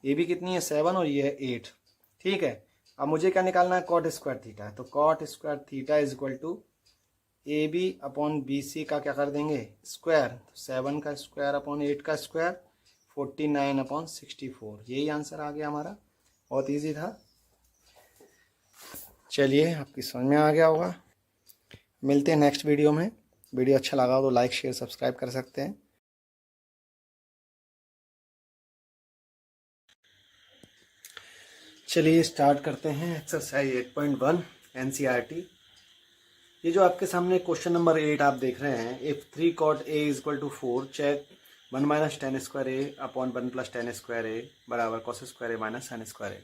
ए बी कितनी है 7 और ये है 8, ठीक है। अब मुझे क्या निकालना है कॉट स्क्वायर थीटा, तो cot square theta is equal to A B upon B C का क्या कर देंगे स्क्वायर, तो 7 का स्क्वायर अपॉन 8 का स्क्वायर 49 अपॉन 64, यही आंसर आ गया हमारा। बहुत इजी था। चलिए आपकी समझ में आ गया होगा। मिलते हैं नेक्स्ट वीडियो में। वीडियो अच्छा लगा हो तो लाइक शेयर सब्सक्राइब कर सकते हैं। चलिए स्टार्ट करते हैं एक्सरसाइज 8.1 एनसीईआरटी। ये जो आपके सामने क्वेश्चन नंबर 8 आप देख रहे हैं, if 3 cot a is equal to 4 check 1 minus tan square A upon 1 plus tan square A बराबर cos square A minus sine square A.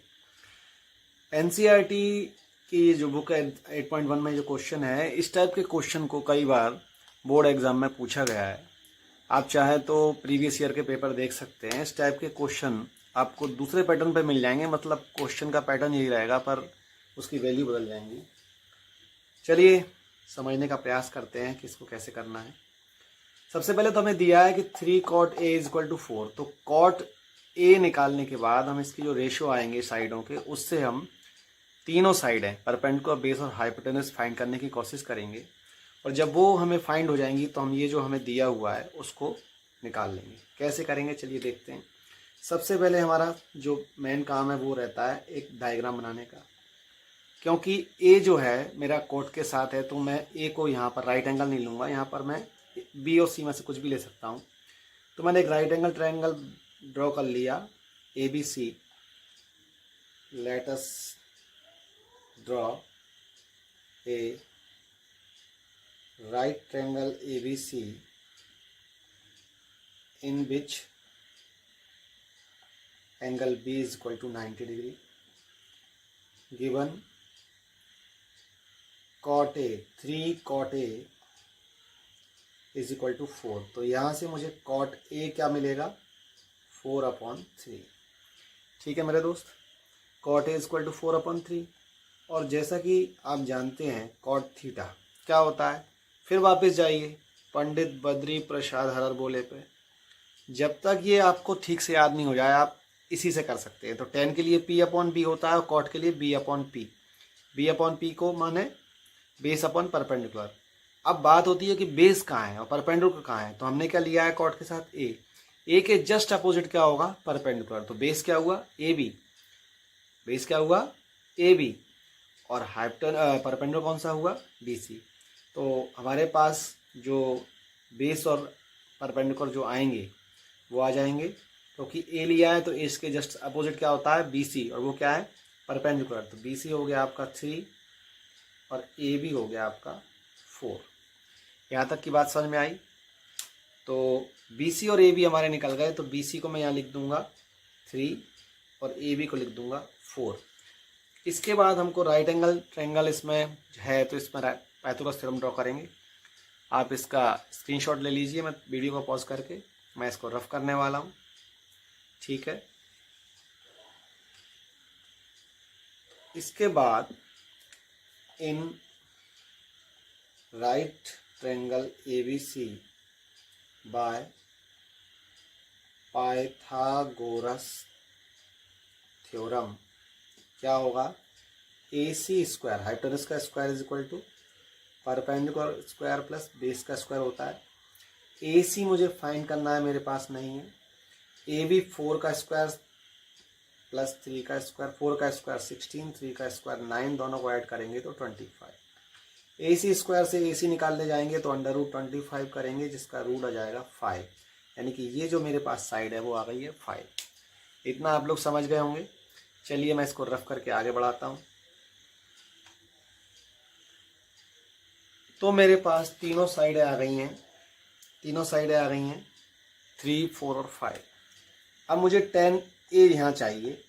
NCERT की जो बुक है 8.1 में जो क्वेश्चन है, इस टाइप के क्वेश्चन को कई बार बोर्ड एग्जाम में पूछा गया है। आप चाहे तो प्रीवियस ईयर के पेपर देख सकते हैं। इस टाइप के क्वेश्चन आपको दूसरे पैटर्न पे मिल जाएंगे, मतलब क्वेश्चन का पैटर्न यही रहेगा पर उसकी वैल्यू बदल जाएंगी। चलिए समझने का प्रयास करते हैं कि इसको कैसे करना है। सबसे पहले तो हमें दिया है कि 3 cot a is equal to 4, तो cot a निकालने के बाद हम इसकी जो रेशियो आएंगे साइडों के, उससे हम तीनों साइड हैं परपेंडिकुलर, बेस और हाइपोटेनस फाइंड करने की कोशिश करेंगे। और जब वो हमें फाइंड हो जाएंगी तो हम ये जो हमें दिया हुआ है उसको निकाल लेंगे। कैसे करेंगे चलिए देखते हैं। सबसे पहले हमारा जो मेन काम है वो रहता है एक डायग्राम बनाने का। क्योंकि ए जो है मेरा कोट के साथ है, तो मैं ए को यहाँ पर राइट एंगल नहीं लूँगा, यहाँ पर मैं बी और सी में से कुछ भी ले सकता हूँ। तो मैंने एक राइट एंगल ट्रायंगल ड्रॉ कर लिया A B C. Let us draw a right triangle ABC in which angle B is equal to 90 degree, given cot A 3 cot A is equal to 4। तो यहाँ से मुझे cot A क्या मिलेगा 4/3। ठीक है मेरे दोस्त, cot A is equal to 4/3। और जैसा कि आप जानते हैं cot थीटा क्या होता है, फिर वापस जाइए पंडित बद्री प्रसाद हररबोले पे। जब तक ये आपको ठीक से याद नहीं हो जाए आप इसी से कर सकते हैं। तो tan के लिए p/b होता है और cot के लिए b/p। b/p को माने बेस अपॉन परपेंडिकुलर। अब बात होती है कि बेस कहाँ है और परपेंडिकुलर कहाँ है, तो हमने क्या लिया है cot के साथ a के जस्ट अपोजिट क्या होगा परपेंडिकुलर। तो बेस क्या हुआ ab, बेस क्या हुआ ab और परपेंडिकुलर कौन सा हुआ bc। तो हमारे पास जो बेस और परपेंडिकुलर जो आएंगे वो आ जाएंगे, क्योंकि ए लिया है तो इसके जस्ट अपोजिट क्या होता है BC, और वो क्या है परपेंडिकुलर। तो BC हो गया आपका 3 और AB हो गया आपका 4। यहाँ तक की बात समझ में आई। तो BC और AB हमारे निकल गए, तो BC को मैं यहाँ लिख दूंगा 3 और AB को लिख दूंगा 4। इसके बाद हमको राइट एंगल ट्रायंगल इसमें है, तो इसमें पाइथागोरस थ्योरम ड्रॉ करेंगे। आप इसका स्क्रीनशॉट ले लीजिए, मैं वीडियो को पॉज करके मैं इसको रफ करने वाला हूँ। ठीक है, इसके बाद in right triangle ABC by Pythagoras theorem क्या होगा, AC स्क्वायर हाइपोटेनस का square is equal to perpendicular square plus base का स्क्वायर होता है। AC मुझे फाइंड करना है, मेरे पास नहीं है। AB 4 का स्क्वायर प्लस 3 का स्क्वायर, 4 का स्क्वायर 16, 3 का स्क्वायर 9, दोनों को ऐड करेंगे तो 25। AC स्क्वायर से AC निकालने जाएंगे तो √25 करेंगे, जिसका रूट आ जाएगा 5। यानी कि ये जो मेरे पास साइड है वो आ गई है 5। इतना आप लोग समझ गए होंगे। चलिए मैं इसको रफ करके आगे बढ़ाता हूँ। तो मेरे पास तीनों साइडें आ गई हैं, 3, 4 और 5। अब मुझे tan A यहाँ चाहिए,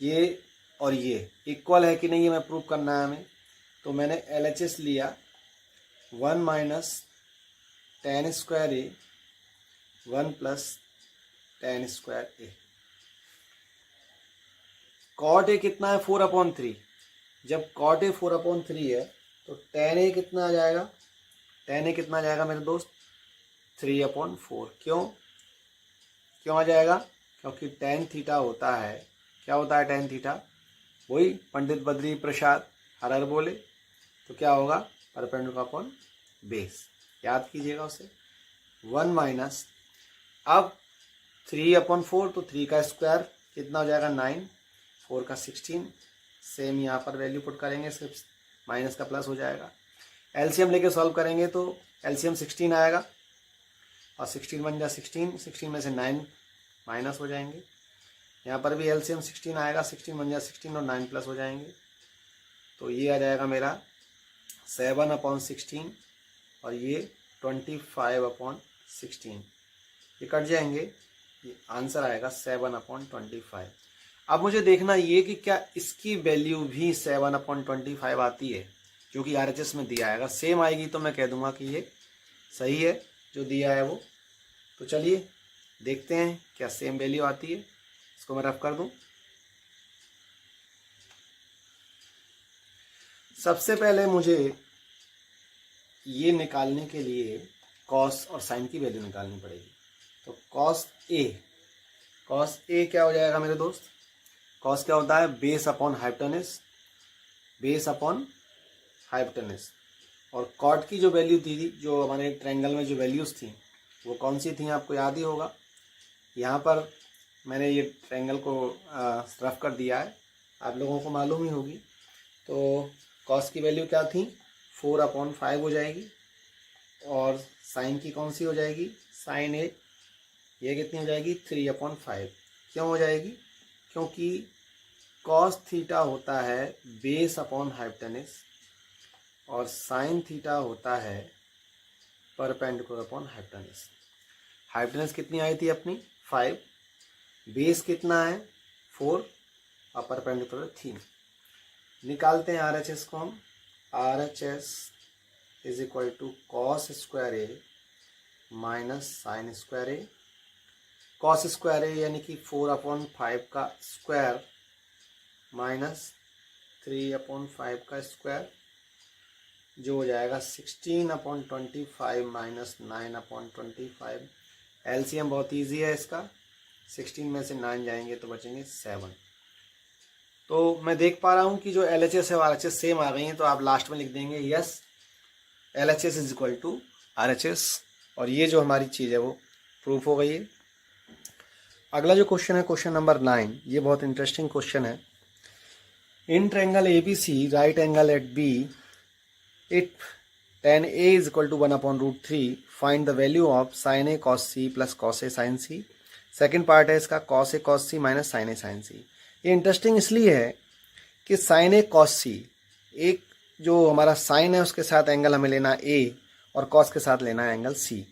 ये और ये इक्वल है कि नहीं ये मैं प्रूव करना है हमें। तो मैंने LHS लिया 1 minus tan square A 1 plus tan square A। Cot A कितना है 4/3। जब कॉट ए 4/3 है तो tan ए कितना आ जाएगा, tan ए कितना आ जाएगा मेरे दोस्त 3/4। क्यों आ जाएगा, क्योंकि tan थीटा होता है, क्या होता है tan थीटा, वही पंडित बद्री प्रसाद हर हर बोले, तो क्या होगा परपेंडिकुलर अपॉन बेस, याद कीजिएगा उसे। 1 माइनस अब 3/4 तो 3 का स्क्वायर कितना हो जाएगा 9, 4 का 16, सेम यहाँ पर वैल्यू पुट करेंगे, सिर्फ माइनस का प्लस हो जाएगा। एलसीएम लेके सॉल्व करेंगे तो एलसीएम 16 आएगा और 16 बन जा 16, 16 में से 9 माइनस हो जाएंगे। यहाँ पर भी एलसीएम 16 आएगा, 16 बन जा 16 और 9 प्लस हो जाएंगे। तो ये आ जाएगा मेरा 7/16 और ये 25/16, ये कट जाएंगे, ये आंसर आएगा 7/25। अब मुझे देखना ये कि क्या इसकी वैल्यू भी 7/25 आती है, जो कि RHS में दिया है। अगर सेम आएगी तो मैं कह दूंगा कि ये सही है जो दिया है वो। तो चलिए देखते हैं क्या सेम वैल्यू आती है। इसको मैं रफ कर दूं। सबसे पहले मुझे ये निकालने के लिए कॉस और साइन की वैल्यू निकालनी पड़ेगी। तो कॉस ए क्या हो जाएगा मेरे दोस्त, कॉस क्या होता है base upon hypotenuse, base upon hypotenuse. और कॉट की जो वैल्यू थी, जो हमारे ट्रायंगल में जो वैल्यूज़ थी वो कौन सी थी आपको याद ही होगा। यहाँ पर मैंने ये ट्रायंगल को रफ कर दिया है, आप लोगों को मालूम ही होगी। तो कॉस की वैल्यू क्या थी 4/5 हो जाएगी, और साइन की कौन सी हो जाएगी साइन ए, ये कितनी हो जाएगी 3/5। क्यों हो जाएगी, क्योंकि कॉस थीटा होता है बेस अपॉन हाइपोटेनस और साइन थीटा होता है परपेंडिकुलर अपॉन हाइपोटेनस। हाइपोटेनस कितनी आई थी अपनी 5, बेस कितना है 4 और परपेंडिकुलर 3। निकालते हैं RHS को हम। RHS is equal to cos square A minus sine square A. Cos square A यानी कि 4/5 का स्क्वायर माइनस 3/5 का स्क्वायर, जो हो जाएगा 16/25 माइनस 9/25। एलसीएम बहुत इजी है इसका, 16 में से 9 जाएंगे तो बचेंगे 7। तो मैं देख पा रहा हूँ कि जो LHS है और RHS सेम आ गई हैं, तो आप लास्ट में लिख देंगे yes LHS is equal to RHS, और ये जो हमारी चीज़ है वो प्रूफ हो गई है। अगला जो क्वेश्चन है क्वेश्चन नंबर 9, ये बहुत इंटरेस्टिंग क्वेश्चन है। In triangle ABC right angle at B it tan A is equal to 1/√3 find the value of sin A cos C plus cos A sin C। Second part है इसका cos A cos C minus sin A sin C। ये interesting इसलिए है कि sin A cos C, एक जो हमारा sin है उसके साथ एंगल हमें लेना A और cos के साथ लेना है एंगल C।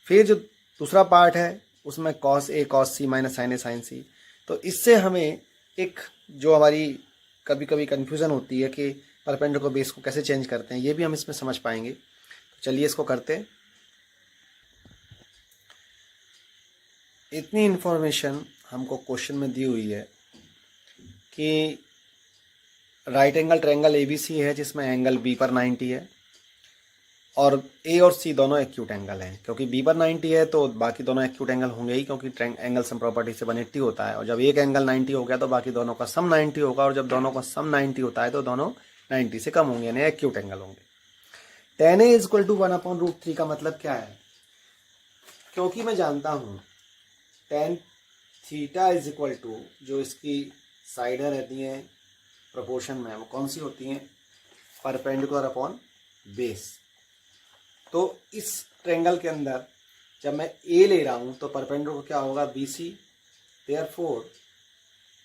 फिर जो दूसरा पार्ट है उसमें cos A cos C minus sin A sin C। तो इससे हमें एक जो हमारी कभी कभी कन्फ्यूज़न होती है कि परपेंडिकुलर बेस को कैसे चेंज करते हैं, ये भी हम इसमें समझ पाएंगे। तो चलिए इसको करते हैं। इतनी इन्फॉर्मेशन हमको क्वेश्चन में दी हुई है कि राइट एंगल ट्रायंगल ABC है जिसमें एंगल B पर 90 है और A और C दोनों एक्यूट एंगल हैं। क्योंकि B पर 90 है तो बाकी दोनों एक्यूट एंगल होंगे ही, क्योंकि एंगल सम प्रॉपर्टी से 180 होता है, और जब एक एंगल 90 हो गया तो बाकी दोनों का सम 90 होगा, और जब दोनों का सम 90 होता है तो दोनों 90 से कम होंगे, यानी एक्यूट एंगल होंगे। tan A is equal to 1/√3 का मतलब क्या है, क्योंकि मैं जानता हूँ tan theta is equal to, जो इसकी साइडें रहती हैं प्रोपोर्शन में, वो कौन सी होती हैं परपेंडिकुलर अपॉन बेस। तो इस ट्रायंगल के अंदर जब मैं A ले रहा हूँ तो परपेंडिकुलर क्या होगा BC, therefore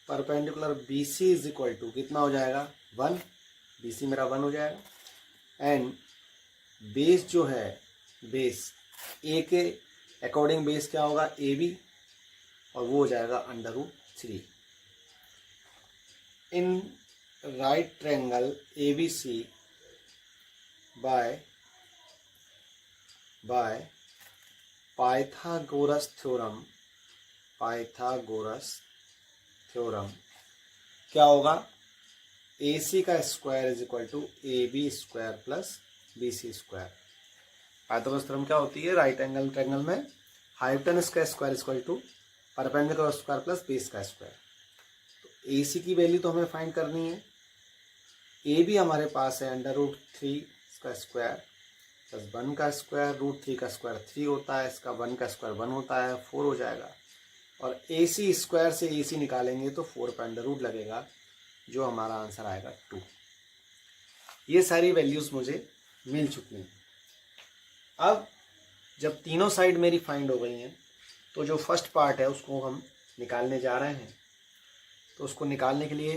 perpendicular BC is equal to कितना हो जाएगा 1, BC मेरा 1 हो जाएगा। एंड बेस जो है, बेस A के अकॉर्डिंग बेस क्या होगा AB, और वो हो जाएगा √3। In right triangle ABC by Pythagoras theorem क्या होगा, AC का square is equal to AB square plus BC square. Pythagoras theorem क्या होती है, राइट एंगल ट्रायंगल में हाइपोटेनस का square is equal to perpendicular square plus base का square. तो AC की वैल्यू तो हमें फाइंड करनी है। AB हमारे पास है √3 का स्क्वायर प्लस 1 का स्क्वायर, √3 का स्क्वायर 3 होता है, इसका 1 का स्क्वायर 1 होता है, 4 हो जाएगा। और AC स्क्वायर से AC निकालेंगे तो 4 का अंडर रूट लगेगा, जो हमारा आंसर आएगा 2। ये सारी वैल्यूज मुझे मिल चुकी हैं। अब जब तीनों साइड मेरी फाइंड हो गई हैं तो जो फर्स्ट पार्ट है उसको हम निकालने जा रहे हैं। तो उसको निकालने के लिए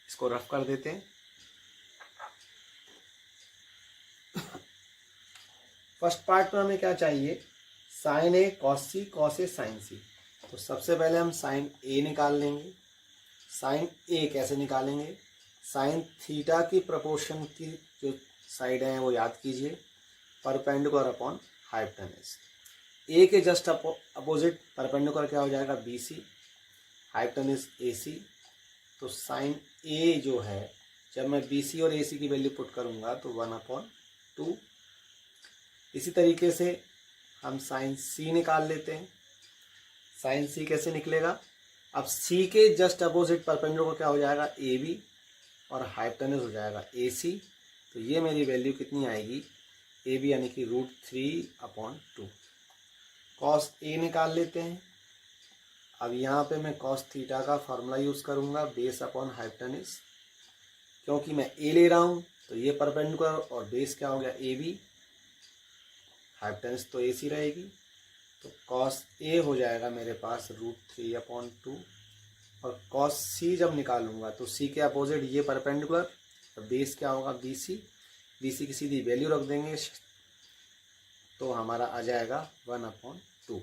इसको रफ कर देते हैं। फर्स्ट पार्ट में हमें क्या चाहिए, sign A cos C, cos A sign सी। तो सबसे पहले हम साइन ए निकाल लेंगे। साइन ए कैसे निकालेंगे, साइन थीटा की प्रोपोर्शन की जो साइड है वो याद कीजिए, परपेंडिकुलर अपॉन हाइपोटेनस। ए के जस्ट अपोजिट परपेंडिकुलर क्या हो जाएगा, BC, हाइपोटेनस AC। तो साइन ए जो है, जब मैं BC और AC की वैल्यू पुट करूंगा तो 1/2। इसी तरीके से हम साइन C निकाल लेते हैं। साइन C कैसे निकलेगा, अब C के जस्ट अपोजिट परपेंडिकुलर क्या हो जाएगा, AB, और हाइपोटेनस हो जाएगा AC। तो ये मेरी वैल्यू कितनी आएगी, AB यानी कि √3/2। कॉस A निकाल लेते हैं। अब यहाँ पे मैं कॉस थीटा का फॉर्मूला यूज़ करूँगा, बेस अपॉन हाइपोटेनस। क्योंकि मैं A ले रहा हूँ तो ये परपेंडिकुलर और बेस क्या हो गया, AB, हाइपोटेनस तो AC रहेगी। तो कॉस A हो जाएगा मेरे पास √3/2। और कॉस C जब निकालूंगा तो C के अपोजिट ये परपेंडिकुलर, तो बेस क्या होगा, BC की सीधी वैल्यू रख देंगे तो हमारा आ जाएगा 1/2।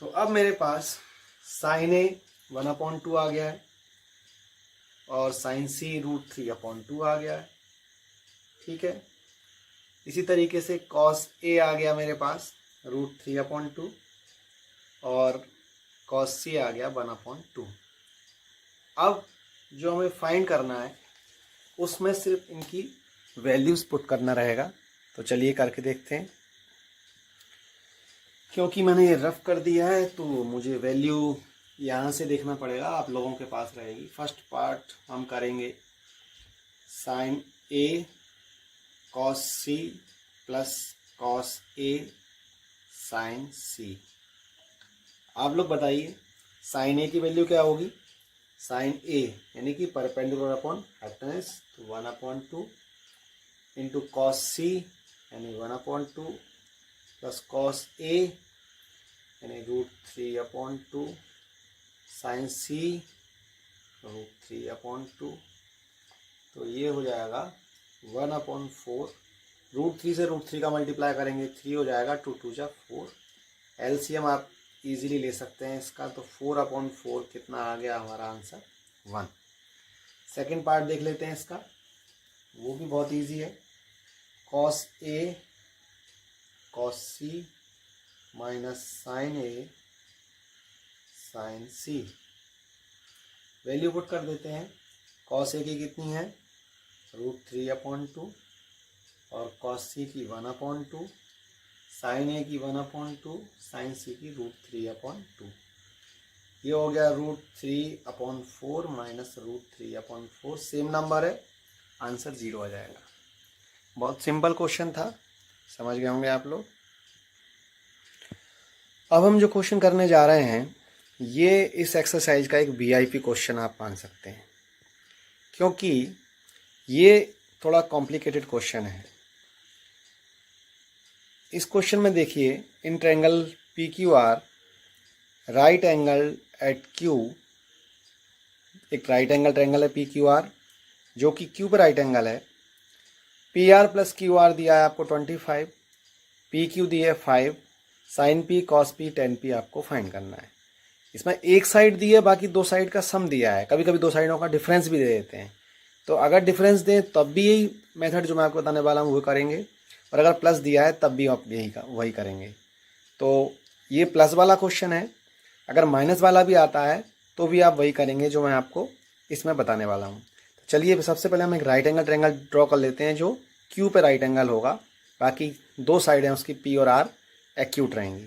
तो अब मेरे पास साइन A 1/2 आ गया है और साइन C √3/2 आ गया है। ठीक है, इसी तरीके से कॉस A आ गया मेरे पास √3/2 और कॉस C आ गया 1/2। अब जो हमें फाइंड करना है उसमें सिर्फ इनकी वैल्यूज पुट करना रहेगा। तो चलिए करके देखते हैं। क्योंकि मैंने ये रफ कर दिया है तो मुझे वैल्यू यहाँ से देखना पड़ेगा, आप लोगों के पास रहेगी। फर्स्ट पार्ट हम करेंगे sine A cos C plus cos A sine C। आप लोग बताइए साइन A की वैल्यू क्या होगी, साइन A यानी कि परपेंडिकुलर अपॉन हाइपोटेनस, तो 1/2 इंटू कॉस C यानी 1/2 प्लस कॉस A यानी √3/2 साइन C √3/2। तो ये हो जाएगा 1/4। √3 से √3 का मल्टीप्लाई करेंगे 3 हो जाएगा, 2 2 जा 4। LCM आप इजीली ले सकते हैं इसका, तो 4/4 कितना आ गया हमारा आंसर, 1। सेकंड पार्ट देख लेते हैं इसका, वो भी बहुत इजी है। Cos A cos C minus sine A sine C। Value put कर देते हैं। कॉस A की कितनी है, √3/2 और कॉस C की 1/2, साइन A की 1/2, साइन C की √3/2। ये हो गया √3/4 माइनस √3/4। सेम नंबर है, आंसर 0 आ जाएगा। बहुत सिंपल क्वेश्चन था, समझ गए होंगे आप लोग। अब हम जो क्वेश्चन करने जा रहे हैं ये इस एक्सरसाइज का एक VIP क्वेश्चन आप मान सकते हैं, क्योंकि ये थोड़ा कॉम्प्लिकेटेड क्वेश्चन है। इस क्वेश्चन में देखिए, in triangle PQR right angle at Q, एक राइट एंगल ट्रायंगल है PQR जो कि Q पर राइट एंगल है। PR प्लस QR दिया है आपको 25, PQ दिया है 5, sine P cos P tan P आपको फाइंड करना है। इसमें एक साइड दी है, बाकी दो साइड का सम दिया है। कभी कभी दो साइडों का डिफरेंस भी दे देते हैं, तो अगर डिफरेंस दें तब भी यही मेथड जो मैं आपको बताने वाला हूँ वो करेंगे, और अगर प्लस दिया है तब भी आप वही करेंगे। तो ये प्लस वाला क्वेश्चन है। अगर माइनस वाला भी आता है तो भी आप वही करेंगे जो मैं आपको इसमें बताने वाला हूँ। तो चलिए सबसे पहले हम एक राइट एंगल ट्रायंगल ड्रॉ कर लेते हैं जो क्यू पे राइट एंगल होगा, बाकी दो साइड हैं उसकी पी और आर एक्यूट रहेंगी।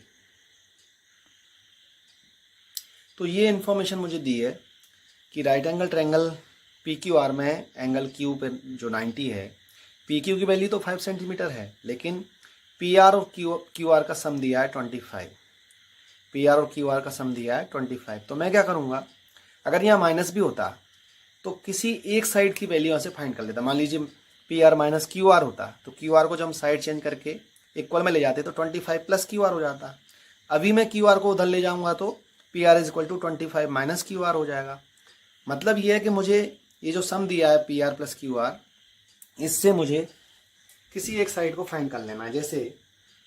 तो ये इन्फॉर्मेशन मुझे दी है कि right angle triangle P Q are में एंगल क्यू पे जो 90 है, पी क्यू की वैल्यू तो 5 सेंटीमीटर है, लेकिन पी आर और क्यू आर का सम दिया है 25। पी आर और क्यू आर का सम दिया है 25। तो मैं क्या करूँगा, अगर यहाँ माइनस भी होता तो किसी एक साइड की वैल्यू यहाँ से फाइंड कर लेता। मान लीजिए P R minus Q are होता, तो क्यू आर को जब हम साइड चेंज करके इक्वल में ले जाते तो 25 प्लस क्यू आर हो जाता। अभी मैं क्यू आर को उधर ले जाऊँगा तो P R is equal to 25 minus Q R हो जाएगा। मतलब ये है कि मुझे ये जो सम दिया है P R plus Q are, इससे मुझे किसी एक साइड को फाइंड कर लेना है। जैसे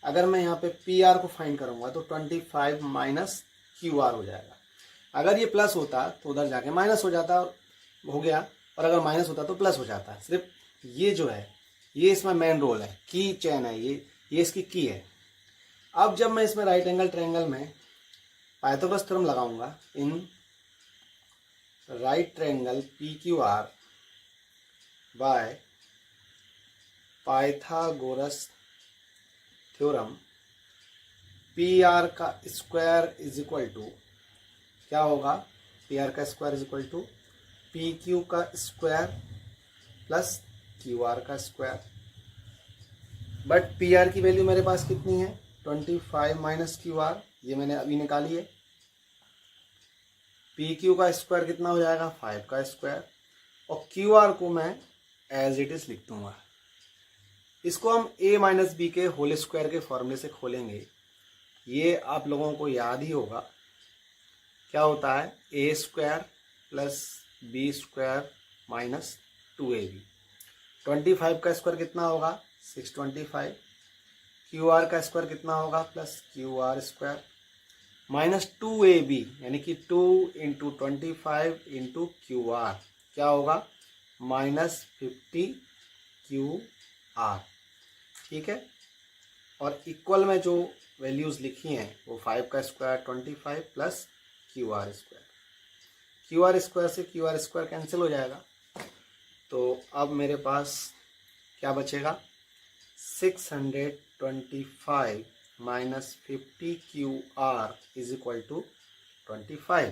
अगर मैं यहाँ पे पी आर को फाइंड करूँगा तो 25 माइनस क्यू आर हो जाएगा। अगर ये प्लस होता तो उधर जाके माइनस हो जाता, हो गया, और अगर माइनस होता तो प्लस हो जाता। सिर्फ ये जो है ये इसमें मेन रोल है, की चेन है, ये इसकी की है। अब जब मैं इसमें राइट एंगल ट्रायंगल में पाइथागोरस थ्योरम लगाऊंगा in right triangle P Q R by Pythagoras theorem, P R का स्क्वायर इज इक्वल टू क्या होगा, पी आर का square is equal to P Q का स्क्वायर प्लस क्यू आर का square. But P R की वैल्यू मेरे पास कितनी है, 25 माइनस क्यू आर, ये मैंने अभी निकाली है। पी क्यू का स्क्वायर कितना हो जाएगा, 5 का स्क्वायर, और क्यू आर को मैं एज इट इज लिख दूंगा। इसको हम a माइनस बी के होल स्क्वायर के फॉर्मूले से खोलेंगे। ये आप लोगों को याद ही होगा, क्या होता है, A square plus B square minus 2ab। 25 का स्क्वायर कितना होगा, 625। क्यू आर का स्क्वायर कितना होगा, plus Q R square minus 2ab, यानी कि 2 इंटू 25 इंटू क्यू आर क्या होगा, माइनस 50 क्यू आर। ठीक है, और इक्वल में जो वैल्यूज लिखी हैं वो 5 का square 25 plus Q R square. Q R square से क्यू आर स्क्वायर कैंसिल हो जाएगा, तो अब मेरे पास क्या बचेगा, 625 minus 50 Q R is equal to 25।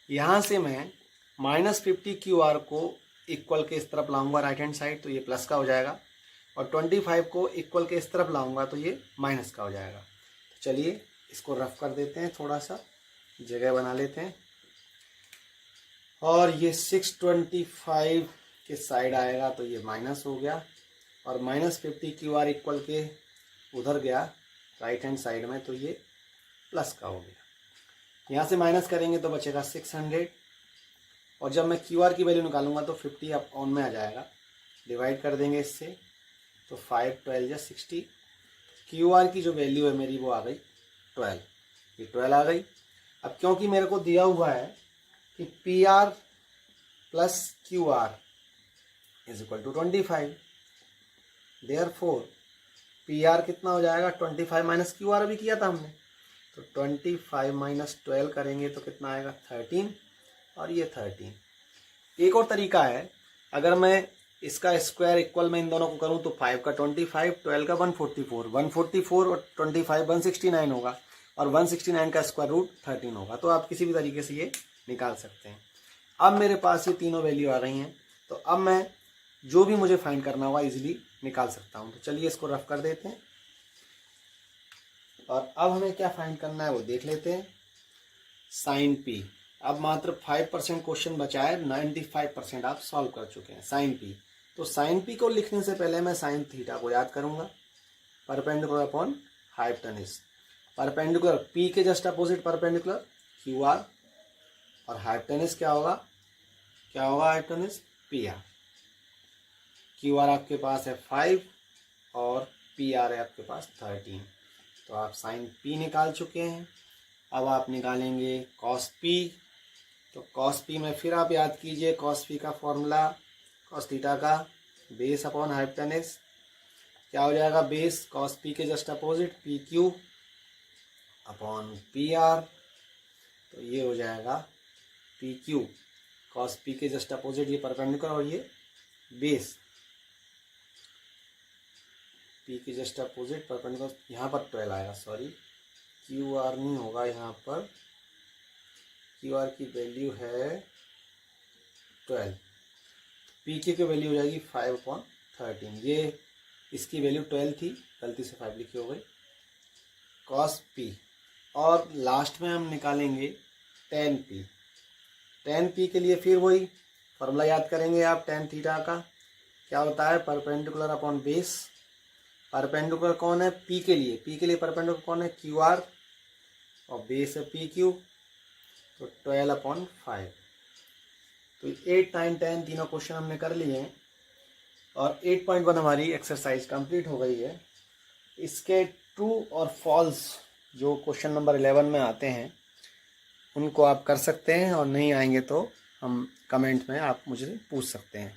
यहाँ से मैं माइनस 50 क्यू आर को इक्वल के इस तरफ लाऊंगा राइट हैंड साइड, तो ये प्लस का हो जाएगा, और 25 को इक्वल के इस तरफ लाऊंगा तो ये माइनस का हो जाएगा। तो चलिए इसको रफ कर देते हैं, थोड़ा सा जगह बना लेते हैं, और ये 625 के साइड आएगा तो ये माइनस हो गया, और माइनस 50 क्यू आर इक्वल के उधर गया राइट हैंड साइड में तो ये प्लस का हो गया। यहाँ से माइनस करेंगे तो बचेगा 600, और जब मैं क्यू आर की वैल्यू निकालूंगा तो 50 अब ऑन में आ जाएगा, डिवाइड कर देंगे इससे तो 5 12 या 60। क्यू आर की जो वैल्यू है मेरी वो आ गई 12, ये 12 आ गई। अब क्योंकि मेरे को दिया हुआ है कि P R plus Q R is equal to 25, therefore P R कितना हो जाएगा, 25 माइनस क्यू आर अभी किया था हमने, तो 25 माइनस 12 करेंगे तो कितना आएगा 13, और ये 13। एक और तरीका है, अगर मैं इसका स्क्वायर इक्वल में इन दोनों को करूं तो 5 का 25, 12 का 144, 144 और 25 169 होगा, और 169 का स्क्वायर रूट 13 होगा। तो आप किसी भी तरीके से ये निकाल सकते हैं। अब मेरे पास ये तीनों वैल्यू आ गई हैं, तो अब मैं जो भी मुझे फाइंड करना होगा इजीली निकाल सकता हूं। तो चलिए इसको रफ कर देते हैं, और अब हमें क्या फाइंड करना है वो देख लेते हैं। साइन पी, अब मात्र 5% क्वेश्चन बचा है, 95% आप सॉल्व कर चुके हैं। साइन पी, तो साइन पी को लिखने से पहले मैं साइन थीटा को याद करूंगा, perpendicular upon hypotenuse. Perpendicular P के just opposite perpendicular Q R, और हाइपोटेन्यूज क्या होगा, hypotenuse P R. Q R आपके पास है 5 और पी आर है आपके पास 13, तो आप साइन पी निकाल चुके हैं। अब आप निकालेंगे कॉस पी। तो कॉस पी में फिर आप याद कीजिए कॉस पी का फॉर्मूला कॉस थीटा का बेस अपॉन हाइपोटेनस क्या हो जाएगा, बेस कॉस पी के just opposite P Q upon P R. तो ये हो जाएगा पी क्यू कॉस पी के जस्ट अपोजिट, ये परपेंडिकुलर और ये बेस पी के जस्ट अपोजिट परपेंडिकुलर, यहाँ पर 12 आएगा, सॉरी क्यू आर नहीं होगा, यहाँ पर क्यू आर की वैल्यू है 12, पी क्यू की वैल्यू हो जाएगी 5/13। ये इसकी वैल्यू 12 थी, गलती से 5 लिखी हो गई, कॉस पी। और लास्ट में हम निकालेंगे टेन पी। टेन पी के लिए फिर वही फॉर्मूला याद करेंगे आप, टेन थीटा का क्या होता है, परपेंडिकुलर अपॉन बेस। परपेंडिकुलर कौन है, पी के लिए, पी के लिए परपेंडिकुलर कौन है, क्यू आर, और बेस है पी क्यू, तो 12/5। तो 8, 9, 10 तीनों क्वेश्चन हमने कर लिए हैं और 8.1 हमारी एक्सरसाइज कंप्लीट हो गई है। इसके ट्रू और फॉल्स जो क्वेश्चन नंबर 11 में आते हैं उनको आप कर सकते हैं, और नहीं आएंगे तो हम कमेंट में आप मुझे पूछ सकते हैं।